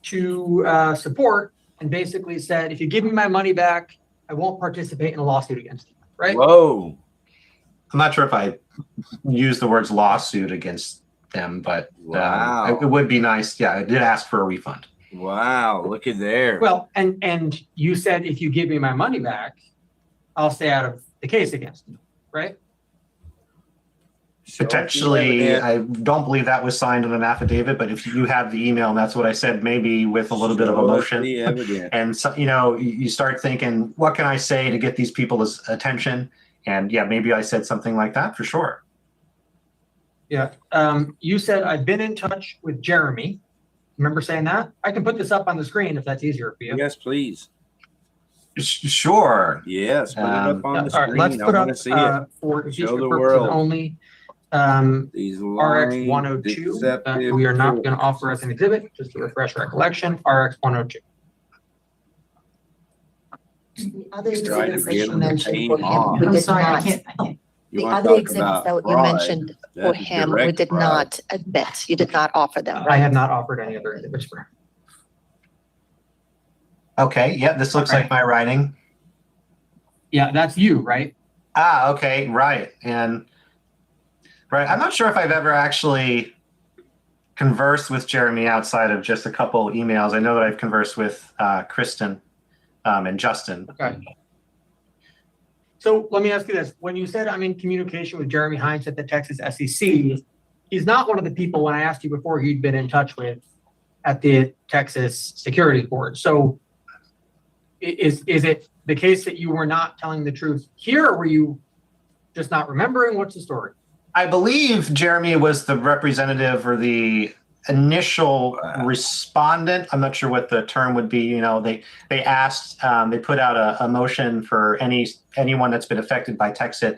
to support and basically said, if you give me my money back, I won't participate in a lawsuit against you, right? Whoa. I'm not sure if I used the words lawsuit against them, but Wow. it would be nice. Yeah, I did ask for a refund. Wow. Look at there. Well, and you said, if you give me my money back, I'll stay out of the case against you, right? Show us the Potentially, evidence. I don't believe that was signed in an affidavit, but if you have the email, and that's what I said, maybe with a little bit of Show us emotion. the evidence. And so, you know, you start thinking, what can I say to get these people's attention? And yeah, maybe I said something like that for sure. Yeah. You said, I've been in touch with Jeremy. Remember saying that? I can put this up on the screen if that's easier for you. Yes, please. Sure. Yes, put it up on the All right, let's screen. I put want up to see it. for Show impeachment the purposes world. only. These RX lying, 102, deceptive we are not going to fools. offer as an exhibit, just to refresh recollection, RX 102. The other He's trying to exhibits that get you him to mentioned pay for him him, off. we I'm did sorry, I not. can't. You The wanna other talk exhibits about that you fraud, mentioned for that's him, we direct did fraud. not admit, you did not offer them, I right? have not offered any other exhibits for him. Okay. Yeah, this looks like my writing. Yeah, that's you, right? Ah, okay, right. And right, I'm not sure if I've ever actually conversed with Jeremy outside of just a couple emails. I know that I've conversed with Kristen and Justin. Okay. So let me ask you this. When you said I'm in communication with Jeremy Hines at the Texas SEC, he's not one of the people when I asked you before you'd been in touch with at the Texas Securities Board. So is it the case that you were not telling the truth here, or were you just not remembering? What's the story? I believe Jeremy was the representative or the initial respondent. I'm not sure what the term would be. You know, they asked, they put out a motion for anyone that's been affected by TEXIT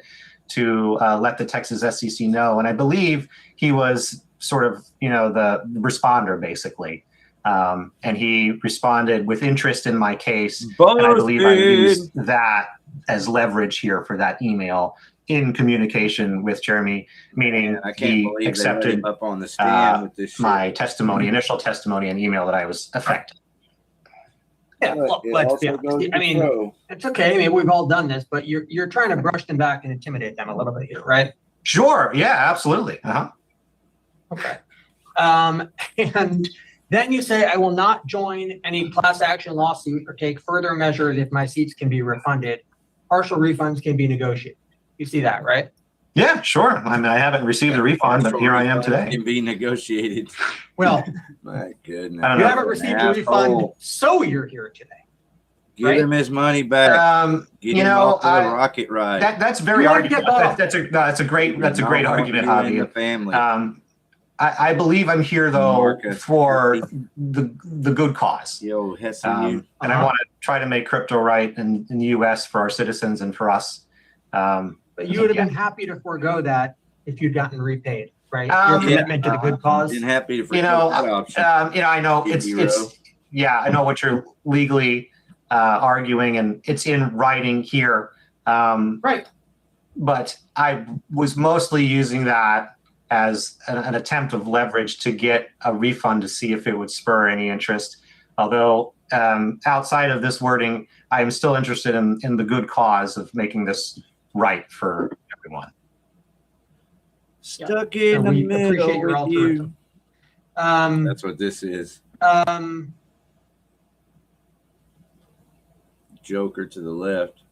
to let the Texas SEC know. And I believe he was sort of, you know, the responder basically. And he responded with interest in my case. And I believe I used that as leverage here for that email in communication with Jeremy, meaning I can't he believe they let accepted him up on the stand with this shit. my testimony, initial testimony and email that I was affected. Yeah, well, It let's be also honest. goes I to mean, show- it's okay. I mean, we've all done this, but you're trying to brush them back and intimidate them a little bit here, right? Sure. Yeah, absolutely. Okay. And then you say, I will not join any class action lawsuit or take further measures if my seats can be refunded. Partial refunds can be negotiated. You see that, right? Yeah, sure. I mean, I haven't received a refund, but here I am today. Can be negotiated. Well, My goodness. I don't you know. haven't received a refund, Asshole. so you're here today. Give right? him his money back. Get You him know, off the rocket ride. that's very You want to argument. get off. That's a great Not argument, want you in Javi. the family. I believe I'm here though Marcus. for the good cause. Yo, Hesse, And I want to try to make crypto right in the U.S. for our citizens and for us. But you would have been happy to forego that if you'd gotten repaid, right? Your Yeah. commitment to the good cause. been happy to You know, that option. I know Hero. it's I know what you're legally arguing, and it's in writing here. Right. But I was mostly using that as an attempt of leverage to get a refund to see if it would spur any interest. Although outside of this wording, I am still interested in the good cause of making this right for everyone. Stuck in the we appreciate middle your with altruism. you. That's what this is. Joker to the left.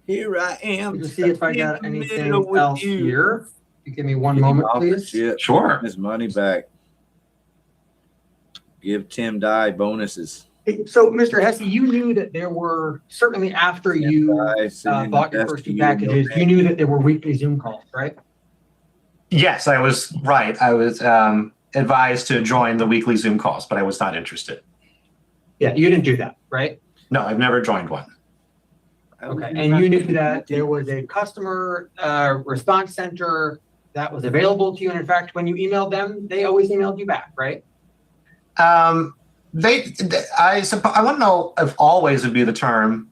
Here I am. To see if I got stuck in the anything middle with else you. here. You give me one Get him moment, off the please. ship. Sure. His money back. Give Tim Dye bonuses. Hey, so, Mr. Hesse, you knew that there were, certainly after you Dye, sending bought the your best first to two you and packages, your you knew that there were weekly Zoom calls, right? Yes, I was right. I was advised to join the weekly Zoom calls, but I was not interested. Yeah, you didn't do that, right? No, I've never joined one. Okay, and you knew that there was a customer response center that was available to you, and in fact, when you emailed them, they always emailed you back, right? I want to know if always would be the term.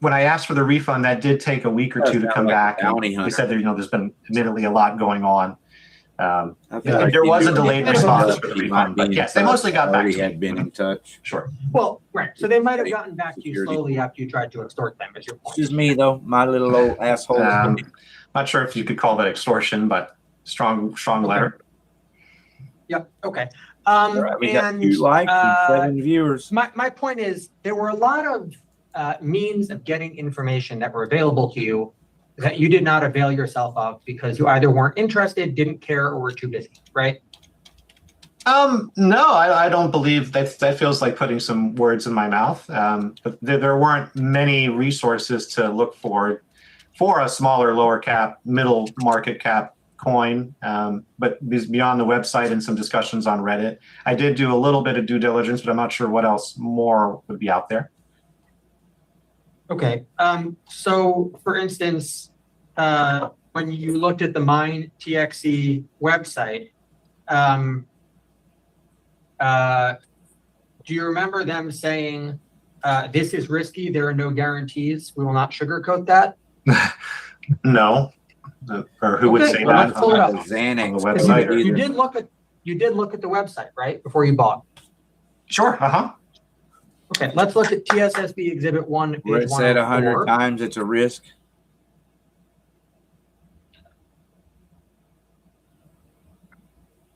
When I asked for the refund, that did take a week or two to Sounds come like a back. And bounty they hunter. said that, there's been admittedly a lot going on. I feel like There was you a delayed might response be for the in refund, but yes, they touch. mostly got back Already to me. had been in touch. Sure. Well, right, so they might have gotten back to you Security. slowly after you tried to extort them, is your It's point. just me though, my little old asshole. Not sure if you could call that extortion, but strong letter. Yep, okay. We got And 2 likes and 7 viewers. my point is, there were a lot of means of getting information that were available to you that you did not avail yourself of because you either weren't interested, didn't care, or were too busy, right? No, I don't believe that feels like putting some words in my mouth. But there weren't many resources to look for a smaller, lower cap, middle market cap coin. But beyond the website and some discussions on Reddit, I did do a little bit of due diligence, but I'm not sure what else more would be out there. Okay, so for instance, when you looked at the MINETXC website, do you remember them saying, this is risky, there are no guarantees, we will not sugarcoat that? No. Or who would Okay, say well, that let's pull it up. Xanax. On the website. You did look at the website, right, before you bought? Sure. Okay, let's look at TSSB Exhibit 1, page Where it said 100 104. times it's a risk.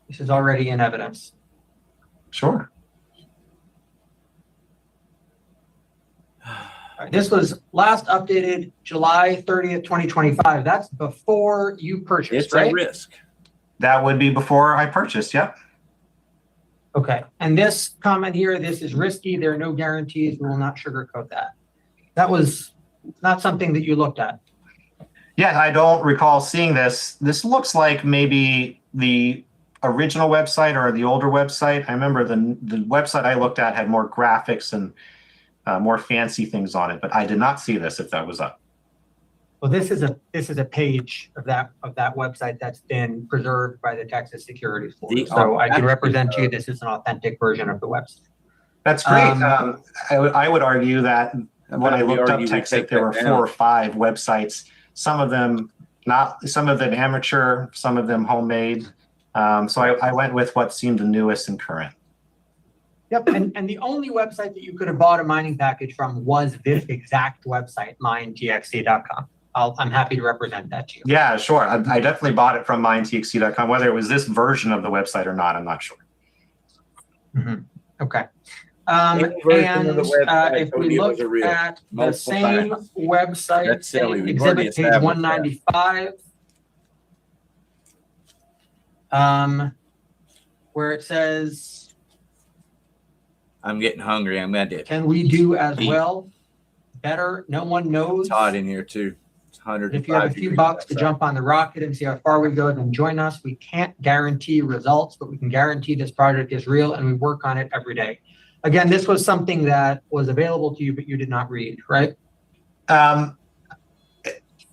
This is already in evidence. Sure. This was last updated July 30th, 2025. That's before you purchased, It's right? a risk. That would be before I purchased. Yep. Okay. And this comment here, this is risky. There are no guarantees. We will not sugarcoat that. That was not something that you looked at. Yeah, I don't recall seeing this. This looks like maybe the original website or the older website. I remember the website I looked at had more graphics and more fancy things on it, but I did not see this if that was up. Well, this is a page of that website that's been preserved by the Texas Securities Board. So I can represent to you, this is an authentic version of the website. That's great. I would argue that when I looked up we TEXIT, take there that were down. 4 or 5 websites. Some of them amateur, some of them homemade. So I went with what seemed the newest and current. Yep, and the only website that you could have bought a mining package from was this exact website, MINETXC.com. I'm happy to represent that to you. Yeah, sure. I definitely bought it from MINETXC.com. Whether it was this version of the website or not, I'm not sure. Okay. Any version of the website If told we you it look was a risk at the multiple same times. website, That's silly. same We've already exhibit page established that. 195, where it says, I'm getting hungry. I'm going to. can we do as Eat. well? Better, no one knows. It's hot in here too. It's 105 If you have a few degrees bucks to outside. jump on the rocket and see how far we go, then join us. We can't guarantee results, but we can guarantee this project is real and we work on it every day. Again, this was something that was available to you, but you did not read, right?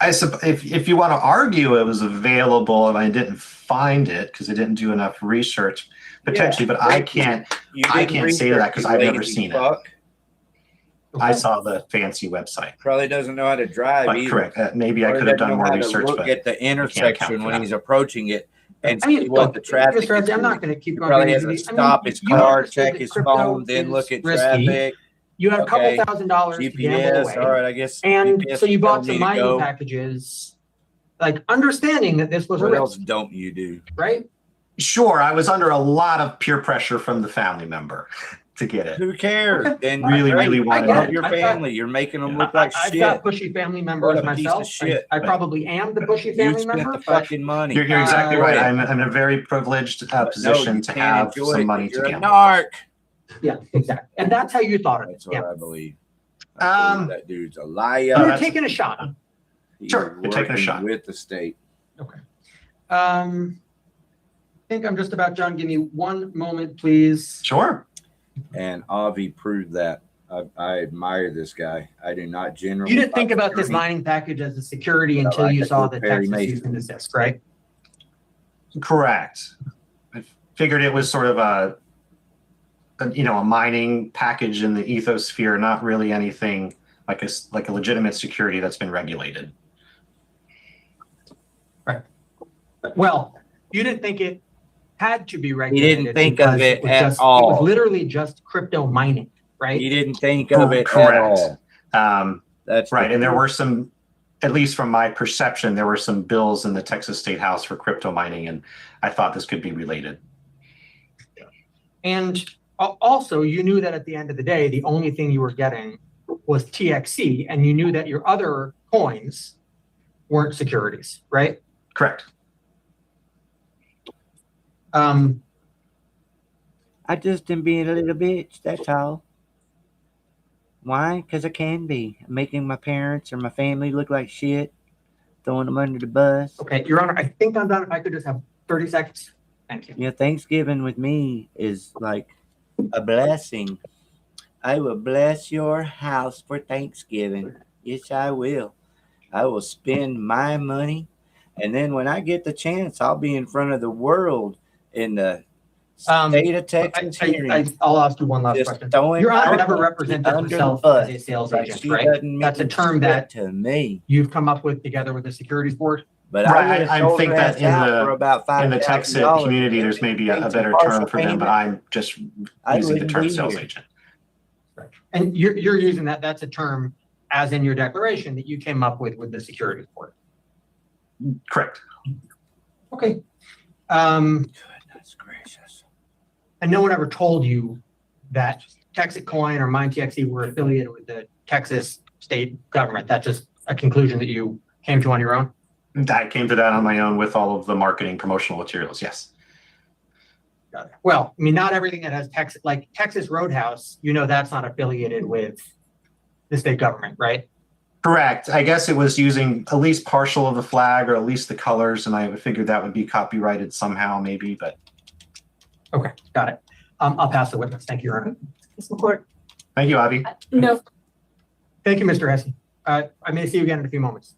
If you want to argue it was available and I didn't find it because I didn't do enough research, potentially, but I can't say that because I've never seen it. I saw the fancy website. Probably doesn't know how to drive But either. correct. Maybe I Or could have doesn't done know more how to research, look but at the intersection when he's approaching it and I mean, see what look, the traffic Mr. Ramsey, is. I'm not going to keep He going. probably into has to these. I mean, stop his you car, understood check that his crypto phone, then is look at risky. traffic. You had a couple Okay. $1,000s to gamble GPS. away. All right, I guess. And GPS so you bought told me some to mining go. packages, like understanding that this was a What else risk, don't you do? right? Sure, I was under a lot of peer pressure from the family member to get it. Who cares? Then Really, great. really I wanted love it. your I've got- family. You're making them look like I've shit. got pushy family members What a piece of myself. shit. I probably am the pushy You family spent member, the but fucking money. You're exactly Uh, right. I'm in a very privileged But no, position you to can't have enjoy some it money 'cause to you're a gamble. narc. yeah, exactly. And that's how you thought of it. That's what Yeah. I believe. I believe that dude's a liar. You're that's- taking a shot. He's Sure, you're taking a working shot. with the state. Okay. I think I'm just about done. Give me one moment, please. Sure. And Avi proved that. I admire this guy. I do not generally. You didn't think about this mining package as a security until like you a saw good the Perry Texas Mason. cease and desist, right? Correct. I figured it was sort of a mining package in the ethosphere, not really anything like a legitimate security that's been regulated. Well, you didn't think it had to be He regulated. didn't think of because it was at just- It all. was literally just crypto mining, right? He didn't think of it at Correct. all. That's Right. the And there truth. were some, at least from my perception, there were some bills in the Texas State House for crypto mining, and I thought this could be related. And also, you knew that at the end of the day, the only thing you were getting was TXC, and you knew that your other coins weren't securities, right? Correct. I just am being a little bitch. That's all. Why? Because I can be. I'm making my parents or my family look like shit, throwing them under the bus. Okay, Your Honor, I think I'm done. If I could just have 30 seconds. Thank you. You know, Thanksgiving with me is like a blessing. I will bless your house for Thanksgiving. Yes, I will. I will spend my money. And then when I get the chance, I'll be in front of the world in the state of Texas hearing. I'll ask you one last Just question. throwing Your Honor my never money represented under the herself bus. as a sales Like agent, she right? doesn't mean That's a term shit that to me. you've come up with together with the securities board. But Right, I I think that for about In the $5,000. Texas community, there's maybe a better term for them, but I'm just I using the wouldn't term be sales here. agent. And you're using that, that's a term as in your declaration that you came up with the securities board. Correct. Okay. Goodness gracious. And no one ever told you that TEXITcoin or MINETXC were affiliated with the Texas state government. That's just a conclusion that you came to on your own? I came to that on my own with all of the marketing promotional materials. Yes. Got it. Well, I mean, not everything that has Texas, like Texas Roadhouse, that's not affiliated with the state government, right? Correct. I guess it was using at least partial of the flag or at least the colors, and I figured that would be copyrighted somehow, maybe. But Okay, got it. I'll pass the witness. Thank you, Your Honor. Ms. McCourt? thank you, Avi. No, Thank you, Mr. Hesse. I may see you again in a few moments.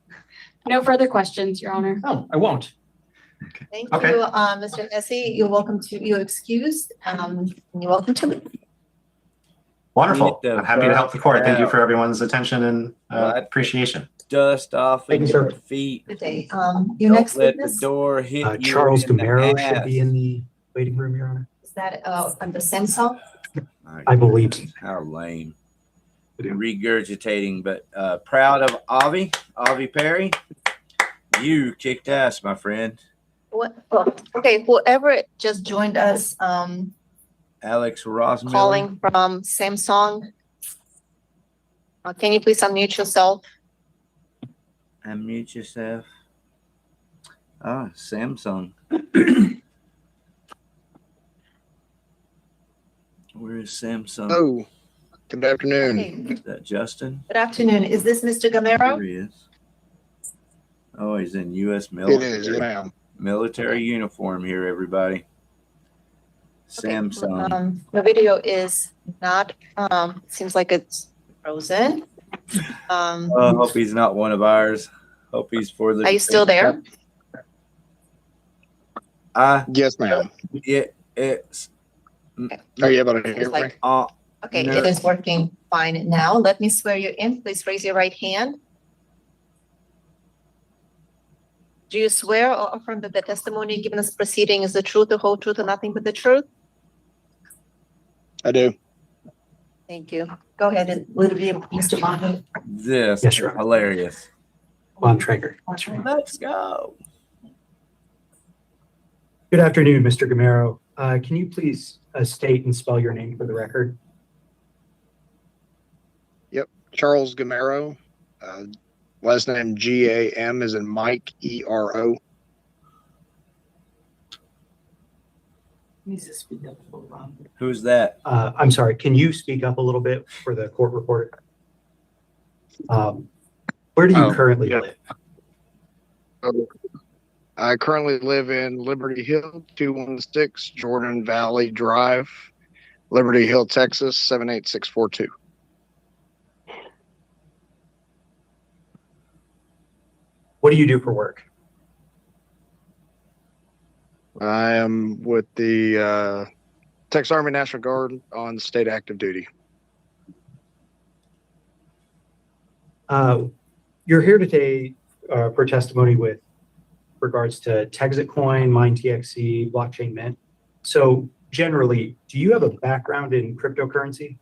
no further questions, Your Honor. Oh, I won't. Thank Okay. you, Mr. Hesse. You're welcome to, you're excused. You're welcome to leave. Wonderful. Get the I'm happy to help the court. Thank you fuck for everyone's attention and What? appreciation. Dust off Thank of you, sir. your feet. Good day. Your Don't next let the witness, door hit you Charles in the Gomero ass. should be in the waiting room, Your Honor. is that under Samsung? I believe so. How lame. Regurgitating, but proud of Avi Perry. You kicked ass, my friend. What? Oh, okay, whoever just joined us, Alex Rosmiller. calling from Samsung. Can you please unmute yourself? Unmute yourself. Ah, Samsung. Where is Samsung? Oh, good afternoon. Okay, Is that Justin? good afternoon. Is this Mr. There Gomero? he is. Oh, he's in U.S. It military. is, ma'am. Military uniform here, everybody. Samsung. The video is not, seems like it's frozen. I hope he's not one of ours. Hope he's for the. Are you still there? Yes, ma'am. It's Are you able to hear It's me? like, uh, okay, No. it is working fine now. Let me swear you in. Please raise your right hand. Do you swear or affirm that the testimony given in this proceeding is the truth, the whole truth, and nothing but the truth? I do. Thank you. Go ahead and let it be Mr. Bond. this Yes, sir. hilarious. Von Traeger. Let's go. Good afternoon, Mr. Gomero. Can you please state and spell your name for the record? Charles Gomero. Last name G-A-M as in Mike, E-R-O. Who's that? I'm sorry, can you speak up a little bit for the court report? Where do you Oh, currently yeah. live? I currently live in Liberty Hill, 216 Jordan Valley Drive, Liberty Hill, Texas, 78642. What do you do for work? I am with the Texas Army National Guard on state active duty. You're here today for testimony with regards to TEXITcoin, MINETXC, blockchain mint. So generally, do you have a background in cryptocurrency?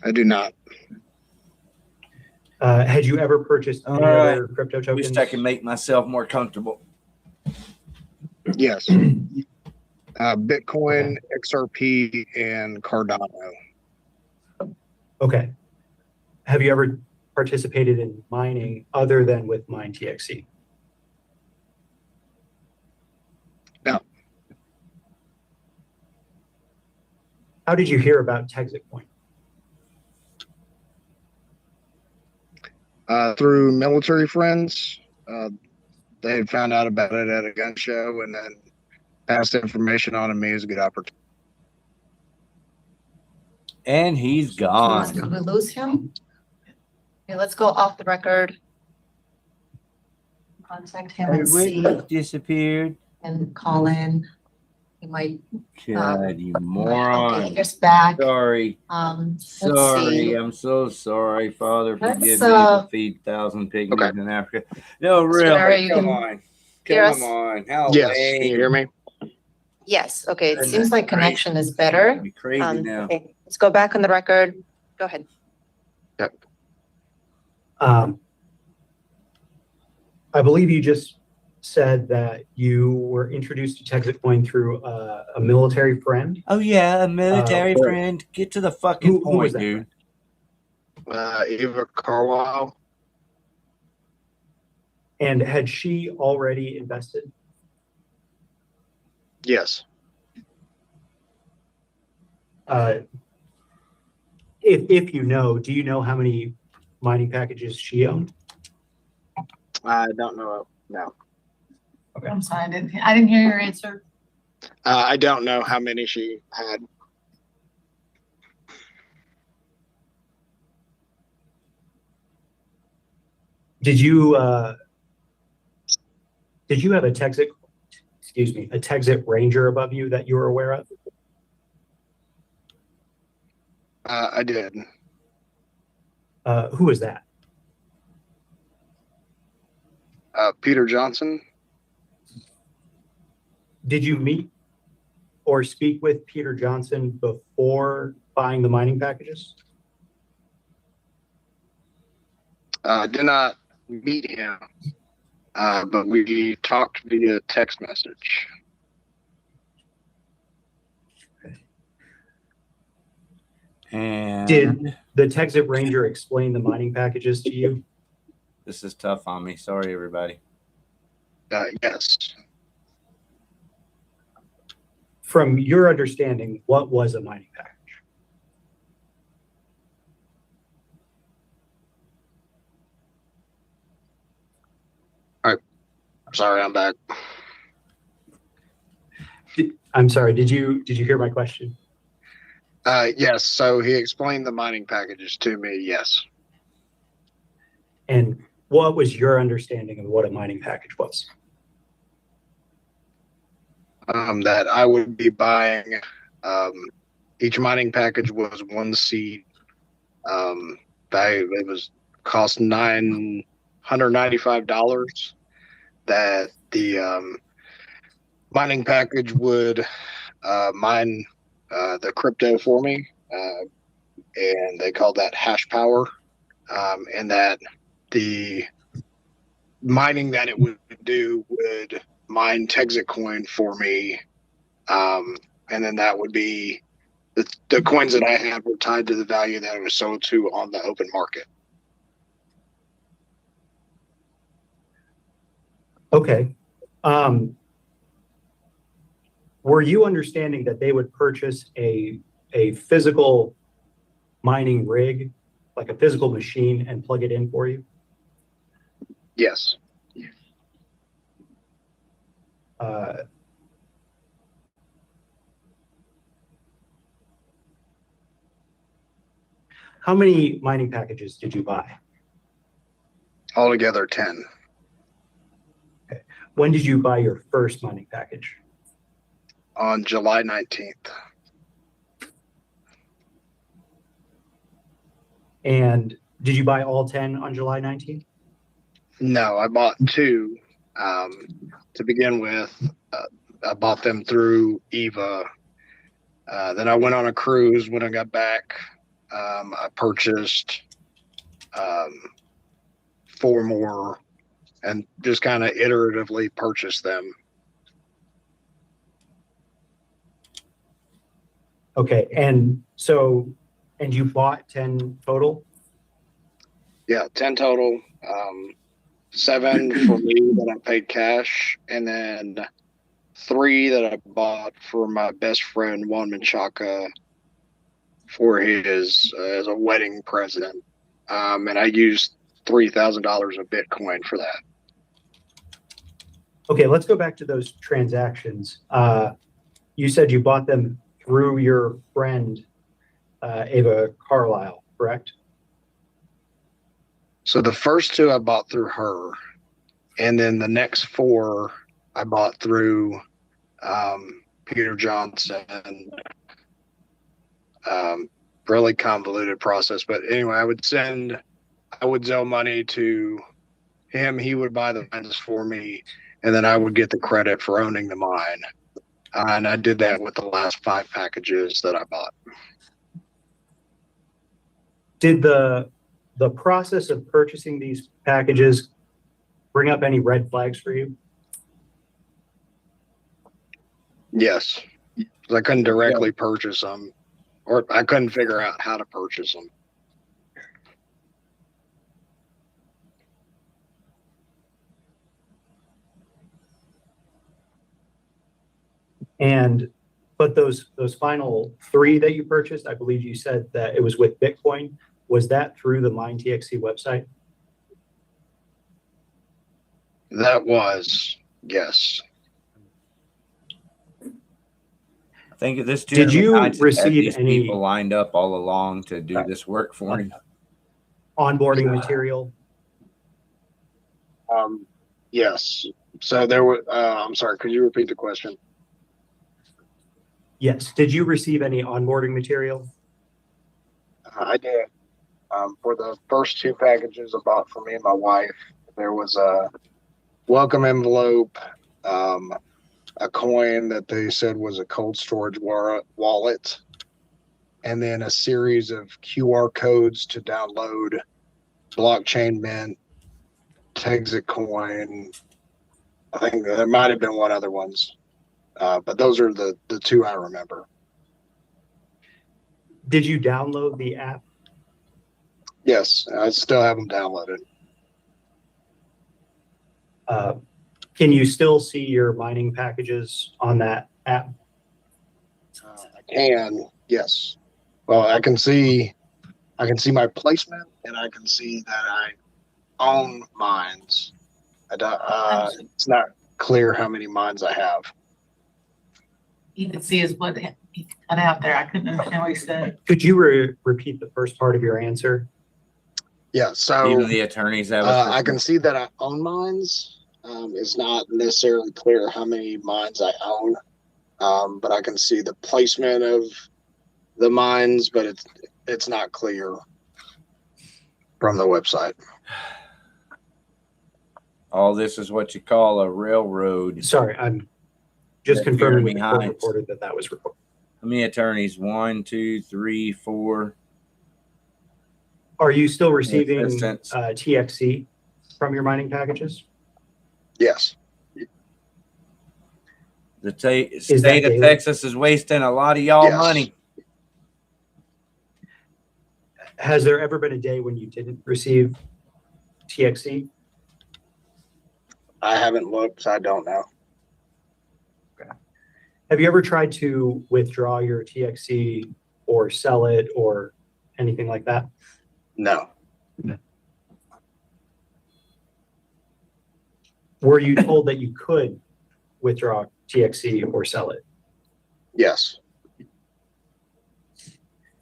I do not. Had you ever purchased any All right. other crypto tokens? Wish I could make myself more comfortable. Yes. Bitcoin, XRP, and Cardano. Okay. Have you ever participated in mining other than with MINETXC? No. How did you hear about TEXITcoin? Through military friends. They had found out about it at a gun show and then passed information on to me as a good opportunity. And he's gone. Did we lose him? Okay, let's go off the record. Contact him Hey, and see Whitney disappeared. and call in. He might, God, you okay, moron. here's back. Sorry. Let's Sorry. see. I'm so sorry, Father. Let's, Forgive me to feed 1,000 pigmies Okay. in Africa. No, Larry, really. you Come can on. hear us? Come on. How Yes, lame. can you hear me? Yes, okay, it Goodness seems like connection is better. Be crazy now. Okay, let's go back on the record. Go ahead. I believe you just said that you were introduced to TEXITcoin through a military friend. Oh, yeah, a military Who- friend. Get to the fucking who was point, that dude. Eva Carlisle. And had she already invested? Yes. If you know, do you know how many mining packages she owned? I don't know. No. I'm sorry, I didn't hear your answer. I don't know how many she had. Did you have a TEXIT, a TEXIT Ranger above you that you were aware of? I did. Who was that? Peter Johnson. Did you meet or speak with Peter Johnson before buying the mining packages? Did not meet him, but we talked via text message. And Did the TEXIT Ranger explain the mining packages to you? this is tough on me. Sorry, everybody. Yes. From your understanding, what was a mining package? Sorry, I'm back. I'm sorry, did you hear my question? Yes. So he explained the mining packages to me. Yes. And what was your understanding of what a mining package was? That I would be buying. Each mining package was one seed. It was cost $995. That the mining package would mine the crypto for me, and they called that hash power, and that the mining that it would do would mine TEXITcoin for me, and then that would be the coins that I have were tied to the value that it was sold to on the open market. Okay. Were you understanding that they would purchase a physical mining rig, like a physical machine, and plug it in for you? Yes. How many mining packages did you buy? Altogether 10. When did you buy your first mining package? On July 19th. And did you buy all 10 on July 19th? No, I bought 2 to begin with. I bought them through Eva. Then I went on a cruise. When I got back, I purchased 4 more and just kind of iteratively purchased them. Okay, and you bought 10 total? Yeah, 10 total. 7 for me that I paid cash, and then 3 that I bought for my best friend Juan Menchaca for his as a wedding present. And I used $3,000 of Bitcoin for that. Okay, let's go back to those transactions. You said you bought them through your friend, Eva Carlisle, correct? So the first 2 I bought through her, and then the next 4 I bought through Peter Johnson. Really convoluted process, but anyway, I would sell money to him. He would buy the mines for me, and then I would get the credit for owning the mine. And I did that with the last 5 packages that I bought. Did the process of purchasing these packages bring up any red flags for you? Yes, because I couldn't directly purchase them, or I couldn't figure out how to purchase them. But those final 3 that you purchased, I believe you said that it was with Bitcoin. Was that through the MINETXC website? That was, yes. I think this Did you gentleman had receive these any- people lined up all along to do this work for him. Onboarding material? Yes. So there were, I'm sorry, could you repeat the question? Yes. Did you receive any onboarding material? I did. For the first 2 packages I bought for me and my wife, there was a welcome envelope, a coin that they said was a cold storage wallet, and then a series of QR codes to download blockchain mint, TEXITcoin. I think there might have been one other ones, but those are the 2 I remember. Did you download the app? Yes, I still have them downloaded. Can you still see your mining packages on that app? I can, yes. Well, I can see my placement, and I can see that I own mines. It's not clear how many mines I have. You could see is what he cut out there. I couldn't understand what he said. Could you repeat the first part of your answer? Yeah, so Even the attorneys have I can see that I own mines. It's not necessarily clear how many mines I own, but I can see the placement of the mines, but it's not clear from the website. all this is what you call a railroad. Sorry, I'm just Yeah, confirming with Jeremy the court Hines. reporter that that was recorded. How many attorneys? 1, 2, 3, 4. Are you still receiving Assistants. TXC from your mining packages? Yes. The that state of daily? Texas is wasting a lot of y'all Yes. money. Has there ever been a day when you didn't receive TXC? I haven't looked, so I don't know. Have you ever tried to withdraw your TXC or sell it or anything like that? No. Were you told that you could withdraw TXC or sell it? Yes.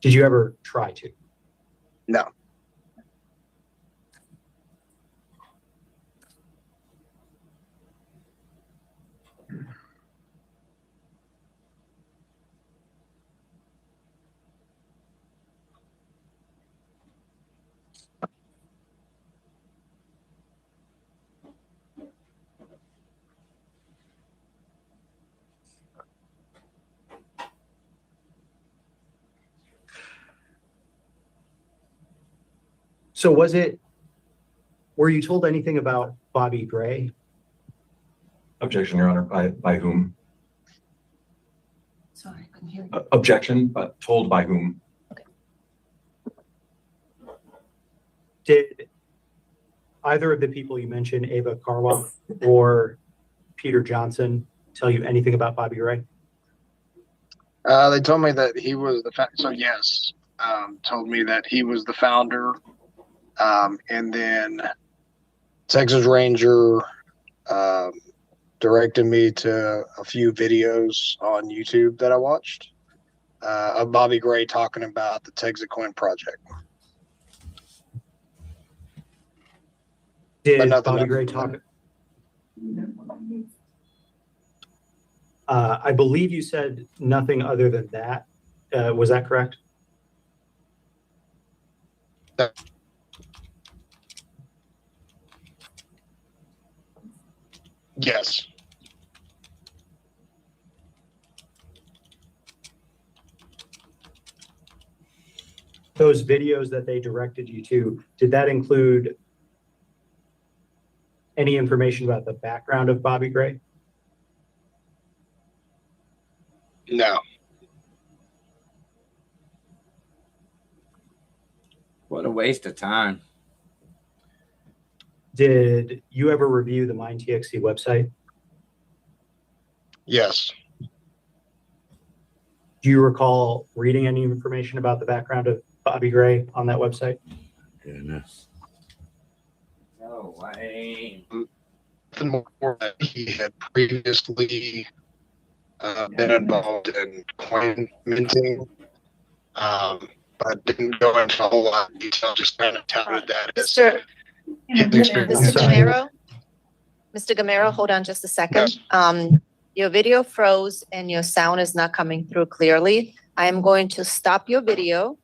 Did you ever try to? No. So were you told anything about Bobby Gray? Objection, Your Honor. By whom? Sorry, I couldn't hear you. Objection, but told by whom? Did either of the people you mentioned, Ava Karwa or Peter Johnson, tell you anything about Bobby Gray? They told me that he was so yes, told me that he was the founder. And then Texas Ranger directed me to a few videos on YouTube that I watched of Bobby Gray talking about the TEXITcoin project. Did nothing Bobby other Gray than talk? I believe you said nothing other than that. Was that correct? Yes. Those videos that they directed you to, did that include any information about the background of Bobby Gray? No. What a waste of time. Did you ever review the MINETXC website? Yes. Do you recall reading any information about the background of Bobby Gray on that website? Goodness. Oh, Wayne. Nothing more that he had previously been involved in coin minting, but didn't go into a whole lot of detail, just kind of touted that as Mr. his experience. Mr. sorry. Gomero, Mr. Gomero, hold on just a second. Your video froze and your sound is not coming through clearly. I am going to stop your video.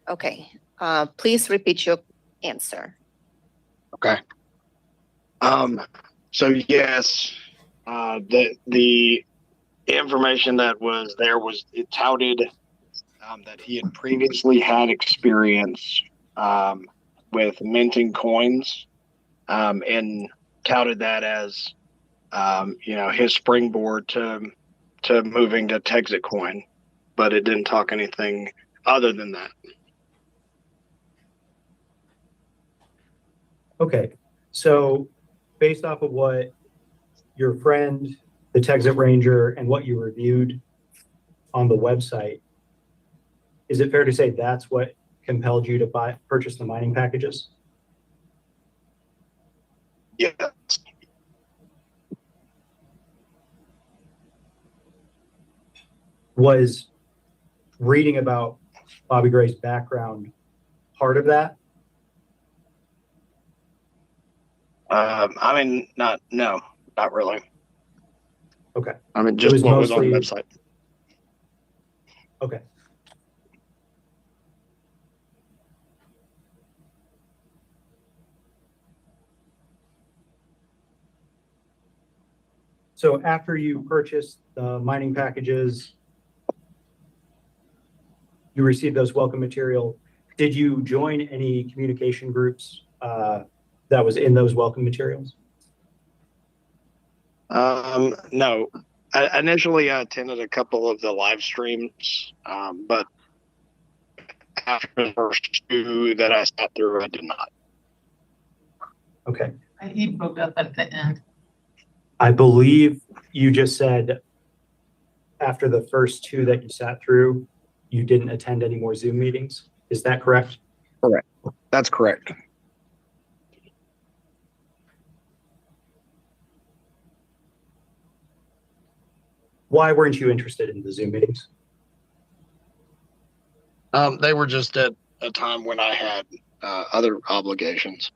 Okay, please repeat your answer. Okay. So yes, the information that was there was it touted that he had previously had experience with minting coins, and touted that as his springboard to moving to TEXITcoin, but it didn't talk anything other than that. Okay, so based off of what your friend, the TEXIT Ranger, and what you reviewed on the website, is it fair to say that's what compelled you to purchase the mining packages? Yeah. Was reading about Bobby Gray's background part of that? Not really. Okay. I mean, just was what was on the mostly- website. Okay. So after you purchased the mining packages, you received those welcome material. Did you join any communication groups that was in those welcome materials? No. Initially, I attended a couple of the live streams, but after the first two that I sat through, I did not. Okay. He broke up at the end. I believe you just said after the first two that you sat through, you didn't attend any more Zoom meetings. Is that correct? Correct. That's correct. Why weren't you interested in the Zoom meetings? They were just at a time when I had other obligations.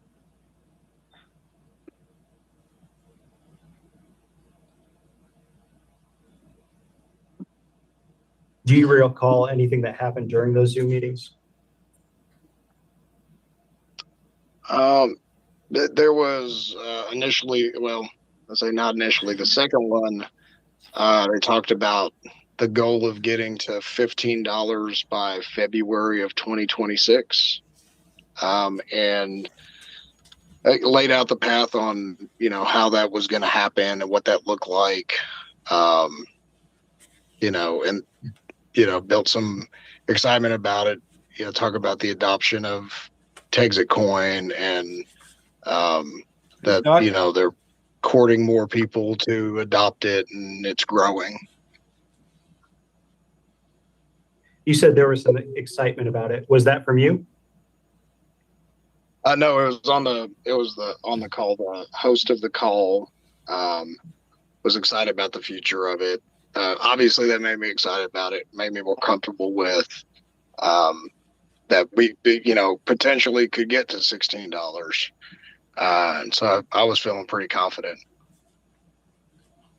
Do you recall anything that happened during those Zoom meetings? There was initially, well, I say not initially, the second one, they talked about the goal of getting to $15 by February of 2026. And it laid out the path on, how that was going to happen and what that looked like, built some excitement about it, talk about the adoption of TEXITcoin and that, they're courting more people to adopt it and it's growing. You said there was some excitement about it. Was that from you? No, it was on the call. The host of the call was excited about the future of it. Obviously that made me excited about it, made me more comfortable with that we potentially could get to $16. And so I was feeling pretty confident.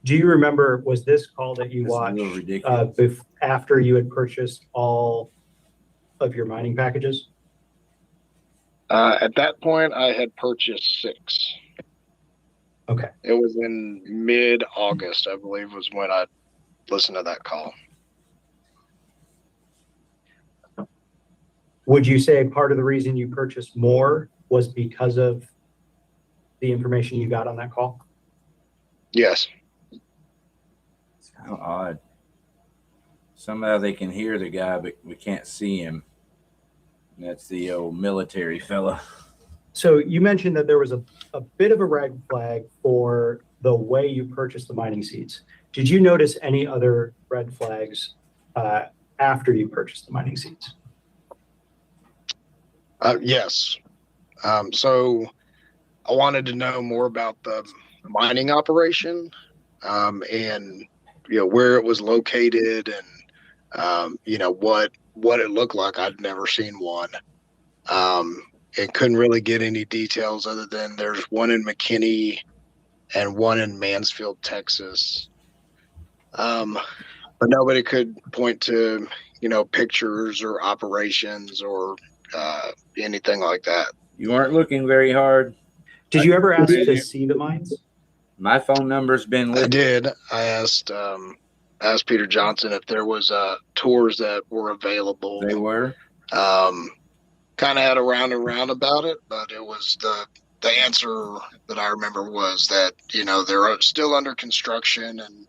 Do you remember, was this call that you That's a watched little ridiculous. after you had purchased all of your mining packages? At that point, I had purchased 6. Okay. It was in mid-August, I believe, was when I listened to that call. Would you say part of the reason you purchased more was because of the information you got on that call? Yes. It's kind of odd. Somehow they can hear the guy, but we can't see him. And that's the old military fella. So you mentioned that there was a bit of a red flag for the way you purchased the mining seeds, did you notice any other red flags after you purchased the mining seeds? Yes. So I wanted to know more about the mining operation, and where it was located, and what it looked like. I'd never seen one, and couldn't really get any details other than there's one in McKinney and one in Mansfield, Texas. But nobody could point to pictures or operations or anything like that. You weren't looking very hard. Did you ever ask to see the mines? My phone number's been I listed. did. I asked Peter Johnson if there was tours that were available. They were. Kind of had a round and round about it, but it was the answer that I remember was that they're still under construction and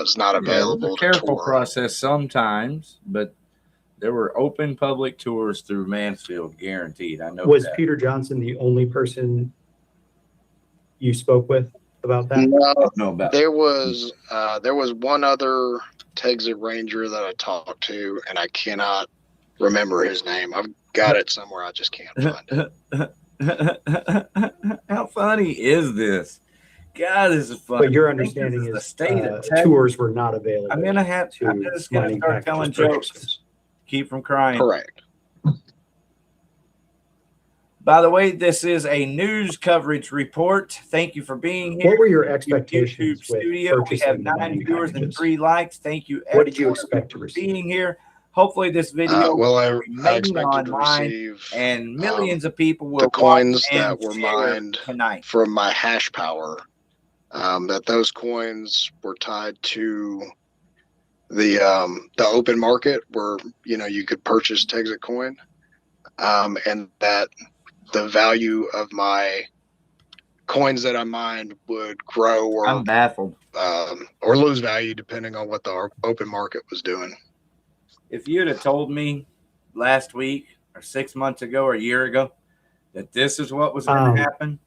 it's not available. It's a careful process sometimes, but there were open public tours through Mansfield, guaranteed. I know. Was that. Peter Johnson the only person you spoke with about that? No, I don't know about there was one other TEXIT ranger that I talked to, and I cannot remember his name. I've got it somewhere. I just can't find it. How funny is this? God, this is funny. But your understanding the is state of Texas. tours were not available. I'm just gonna mining start telling packages jokes. purchasers. Keep from crying. Correct. By the way, this is a news coverage report. Thank you for being here. What were your YouTube expectations with studio. We purchasing have the 9 mining viewers and packages? 3 likes. Thank you. What did you everyone expect to for receive? being here? Hopefully, this video Well, I made expected to online, receive and millions of people will the coins watch and that were share mined tonight. from my hash power. That those coins were tied to the open market where you could purchase TEXITcoin, and that the value of my coins that I mined would grow I'm baffled. or lose value depending on what the open market was doing. If you'd have told me last week or 6 months ago or a year ago that this is what was going to happen,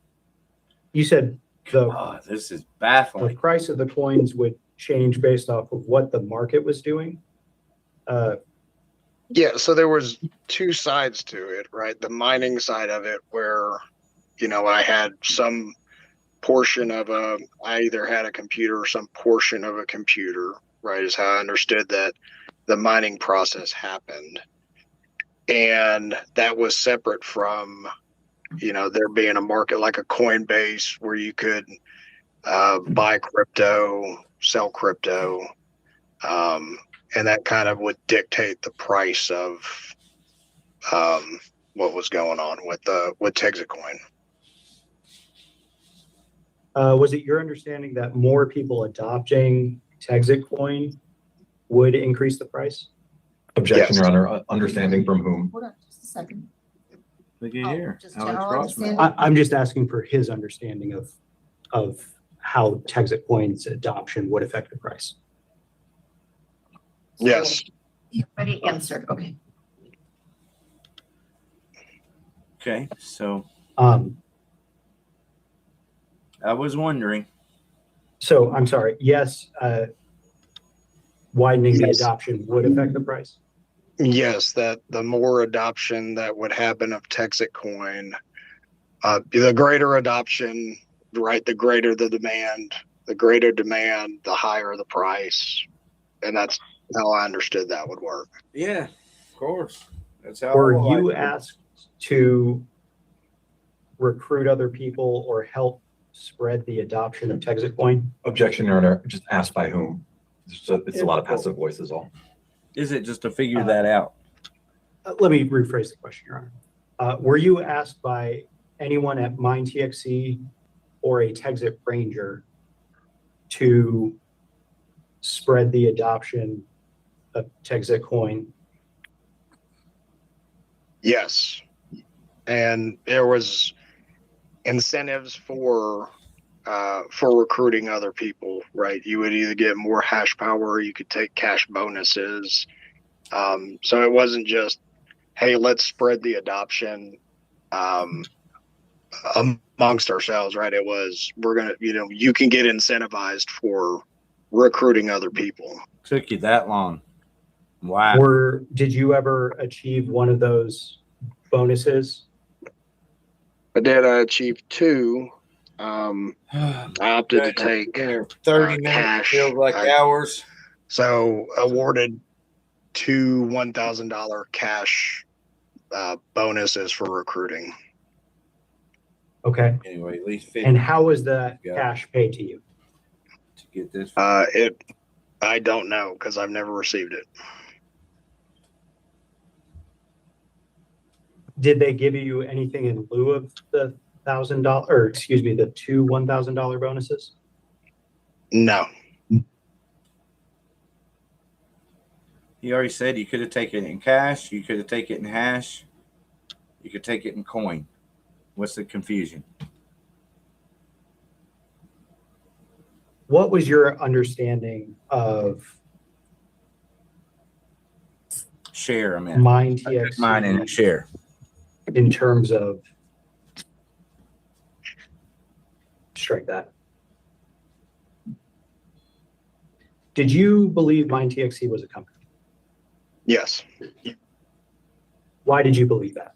You said this is the baffling. price of the coins would change based off of what the market was doing. Yeah, so there was 2 sides to it, right? The mining side of it where, I had some portion of I either had a computer or some portion of a computer, right, is how I understood that the mining process happened. And that was separate from, there being a market like a Coinbase where you could buy crypto, sell crypto, and that kind of would dictate the price of what was going on with TEXITcoin. Was it your understanding that more people adopting TEXITcoin would increase the price? Objection, Yes. Your Honor. Understanding from whom? Hold on just a second. Look at here. Just Alex general Rossman. understanding. I'm just asking for his understanding of how TEXITcoin's adoption would affect the price. Yes. You already answered, okay. Okay, so Um, I was wondering. So I'm sorry. Yes, widening the Yes. adoption would affect the price. Yes, that the more adoption that would happen of TEXITcoin, the greater adoption, right? The greater the demand, the higher the price. And that's how I understood that would work. Yeah, of course. That's how. Were I you like it. asked to recruit other people or help spread the adoption of TEXITcoin? Objection, Your Honor. Just asked by whom. It's a lot of passive voices all. Is it just to figure that out? Let me rephrase the question, Your Honor. Were you asked by anyone at MINETXC or a TEXIT ranger to spread the adoption of TEXITcoin? Yes. And there was incentives for recruiting other people, right? You would either get more hash power or you could take cash bonuses. So it wasn't just, hey, let's spread the adoption. amongst ourselves, right? It was, we're going to, you can get incentivized for recruiting other people. Took you that long. Wow. Did you ever achieve one of those bonuses? I did achieve 2. I opted to take 30 minutes cash. feels like hours. So awarded 2 $1,000 cash bonuses for recruiting. Okay. Anyway, at least 50 And how was the Yeah. cash paid to you? to get this. I don't know because I've never received it. Did they give you anything in lieu of the $1,000, or excuse me, the 2 $1,000 bonuses? No. He already said you could have taken it in cash, you could have taken it in hash, you could take it in coin. What's the confusion? What was your understanding of Share, I mean. MINETXC Mine and share. in terms of, strike that. Did you believe MINETXC was a company? Yes. Why did you believe that?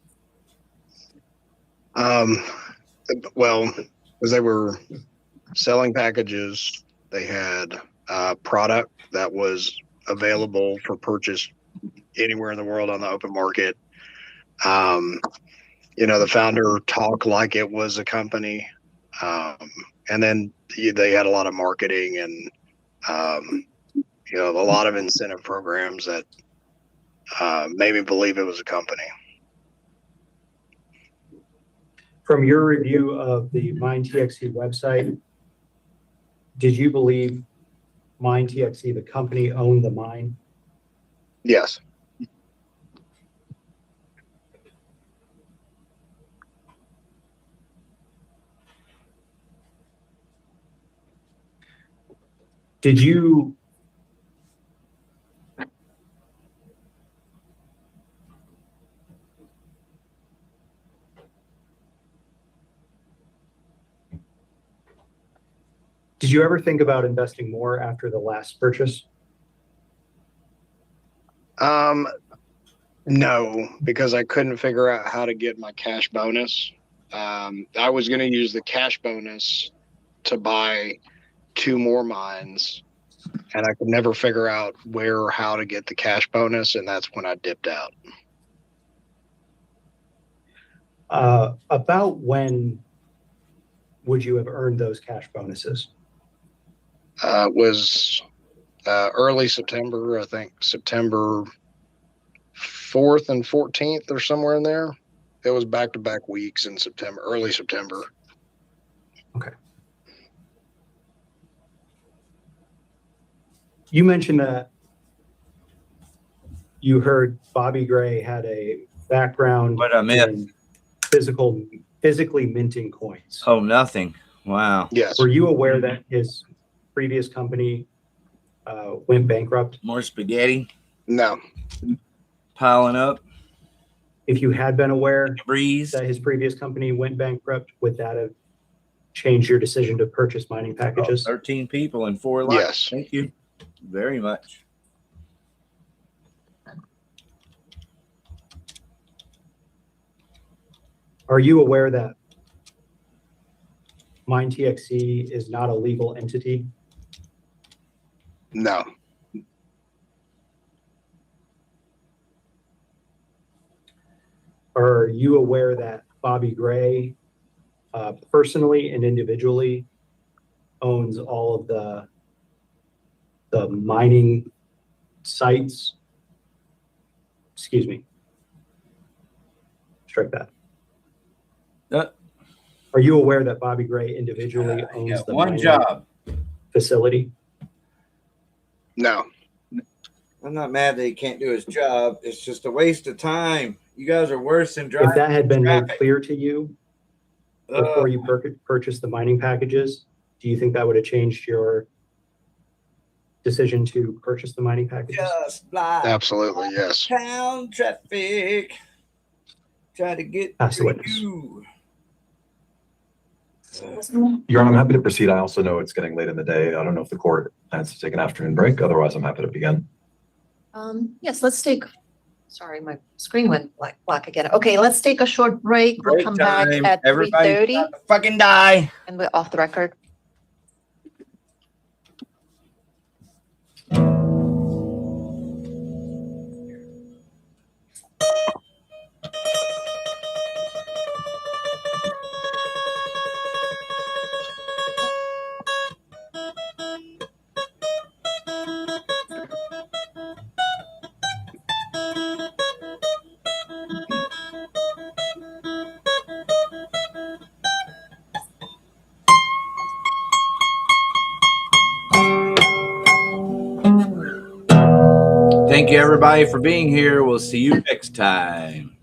Well, because they were selling packages, they had a product that was available for purchase anywhere in the world on the open market. The founder talked like it was a company. And then they had a lot of marketing and, a lot of incentive programs that made me believe it was a company. From your review of the MINETXC website, did you believe MINETXC, the company, owned the mine? Yes. Did you ever think about investing more after the last purchase? No, because I couldn't figure out how to get my cash bonus. I was going to use the cash bonus to buy 2 more mines, and I could never figure out where or how to get the cash bonus, and that's when I dipped out. About when would you have earned those cash bonuses? It was early September, I think September 4th and 14th or somewhere in there. It was back-to-back weeks in September, early September. Okay. You mentioned that you heard Bobby Gray had a background What I meant. in physically minting coins. Oh, nothing. Wow. Yes. Were you aware that his previous company went bankrupt? More spaghetti No. piling up. If you had been aware Breeze. that his previous company went bankrupt, would that have changed your decision to purchase mining packages? 13 people in 4 lives. Yes. Thank you very much. Are you aware that MINETXC is not a legal entity? No. Are you aware that Bobby Gray personally and individually owns all of the mining sites? Excuse me. Strike that. Are you aware that Bobby Gray individually He owns got the one mining job. facility? No. I'm not mad that he can't do his job. It's just a waste of time. You guys are worse than driving. If that had been made traffic. clear to you before you purchased the mining packages, do you think that would have changed your decision to purchase the mining packages? Just like Absolutely, yes. town traffic. Try to get Pass the to witness. you. Your Honor, I'm happy to proceed. I also know it's getting late in the day. I don't know if the court plans to take an afternoon break. Otherwise, I'm happy to begin. Yes, let's take, sorry, my screen went black again. Okay, let's take a short break. We'll Break come back time. at Everybody 3:30 fucking die. and we're off the record. Thank you, everybody, for being here. We'll see you next time.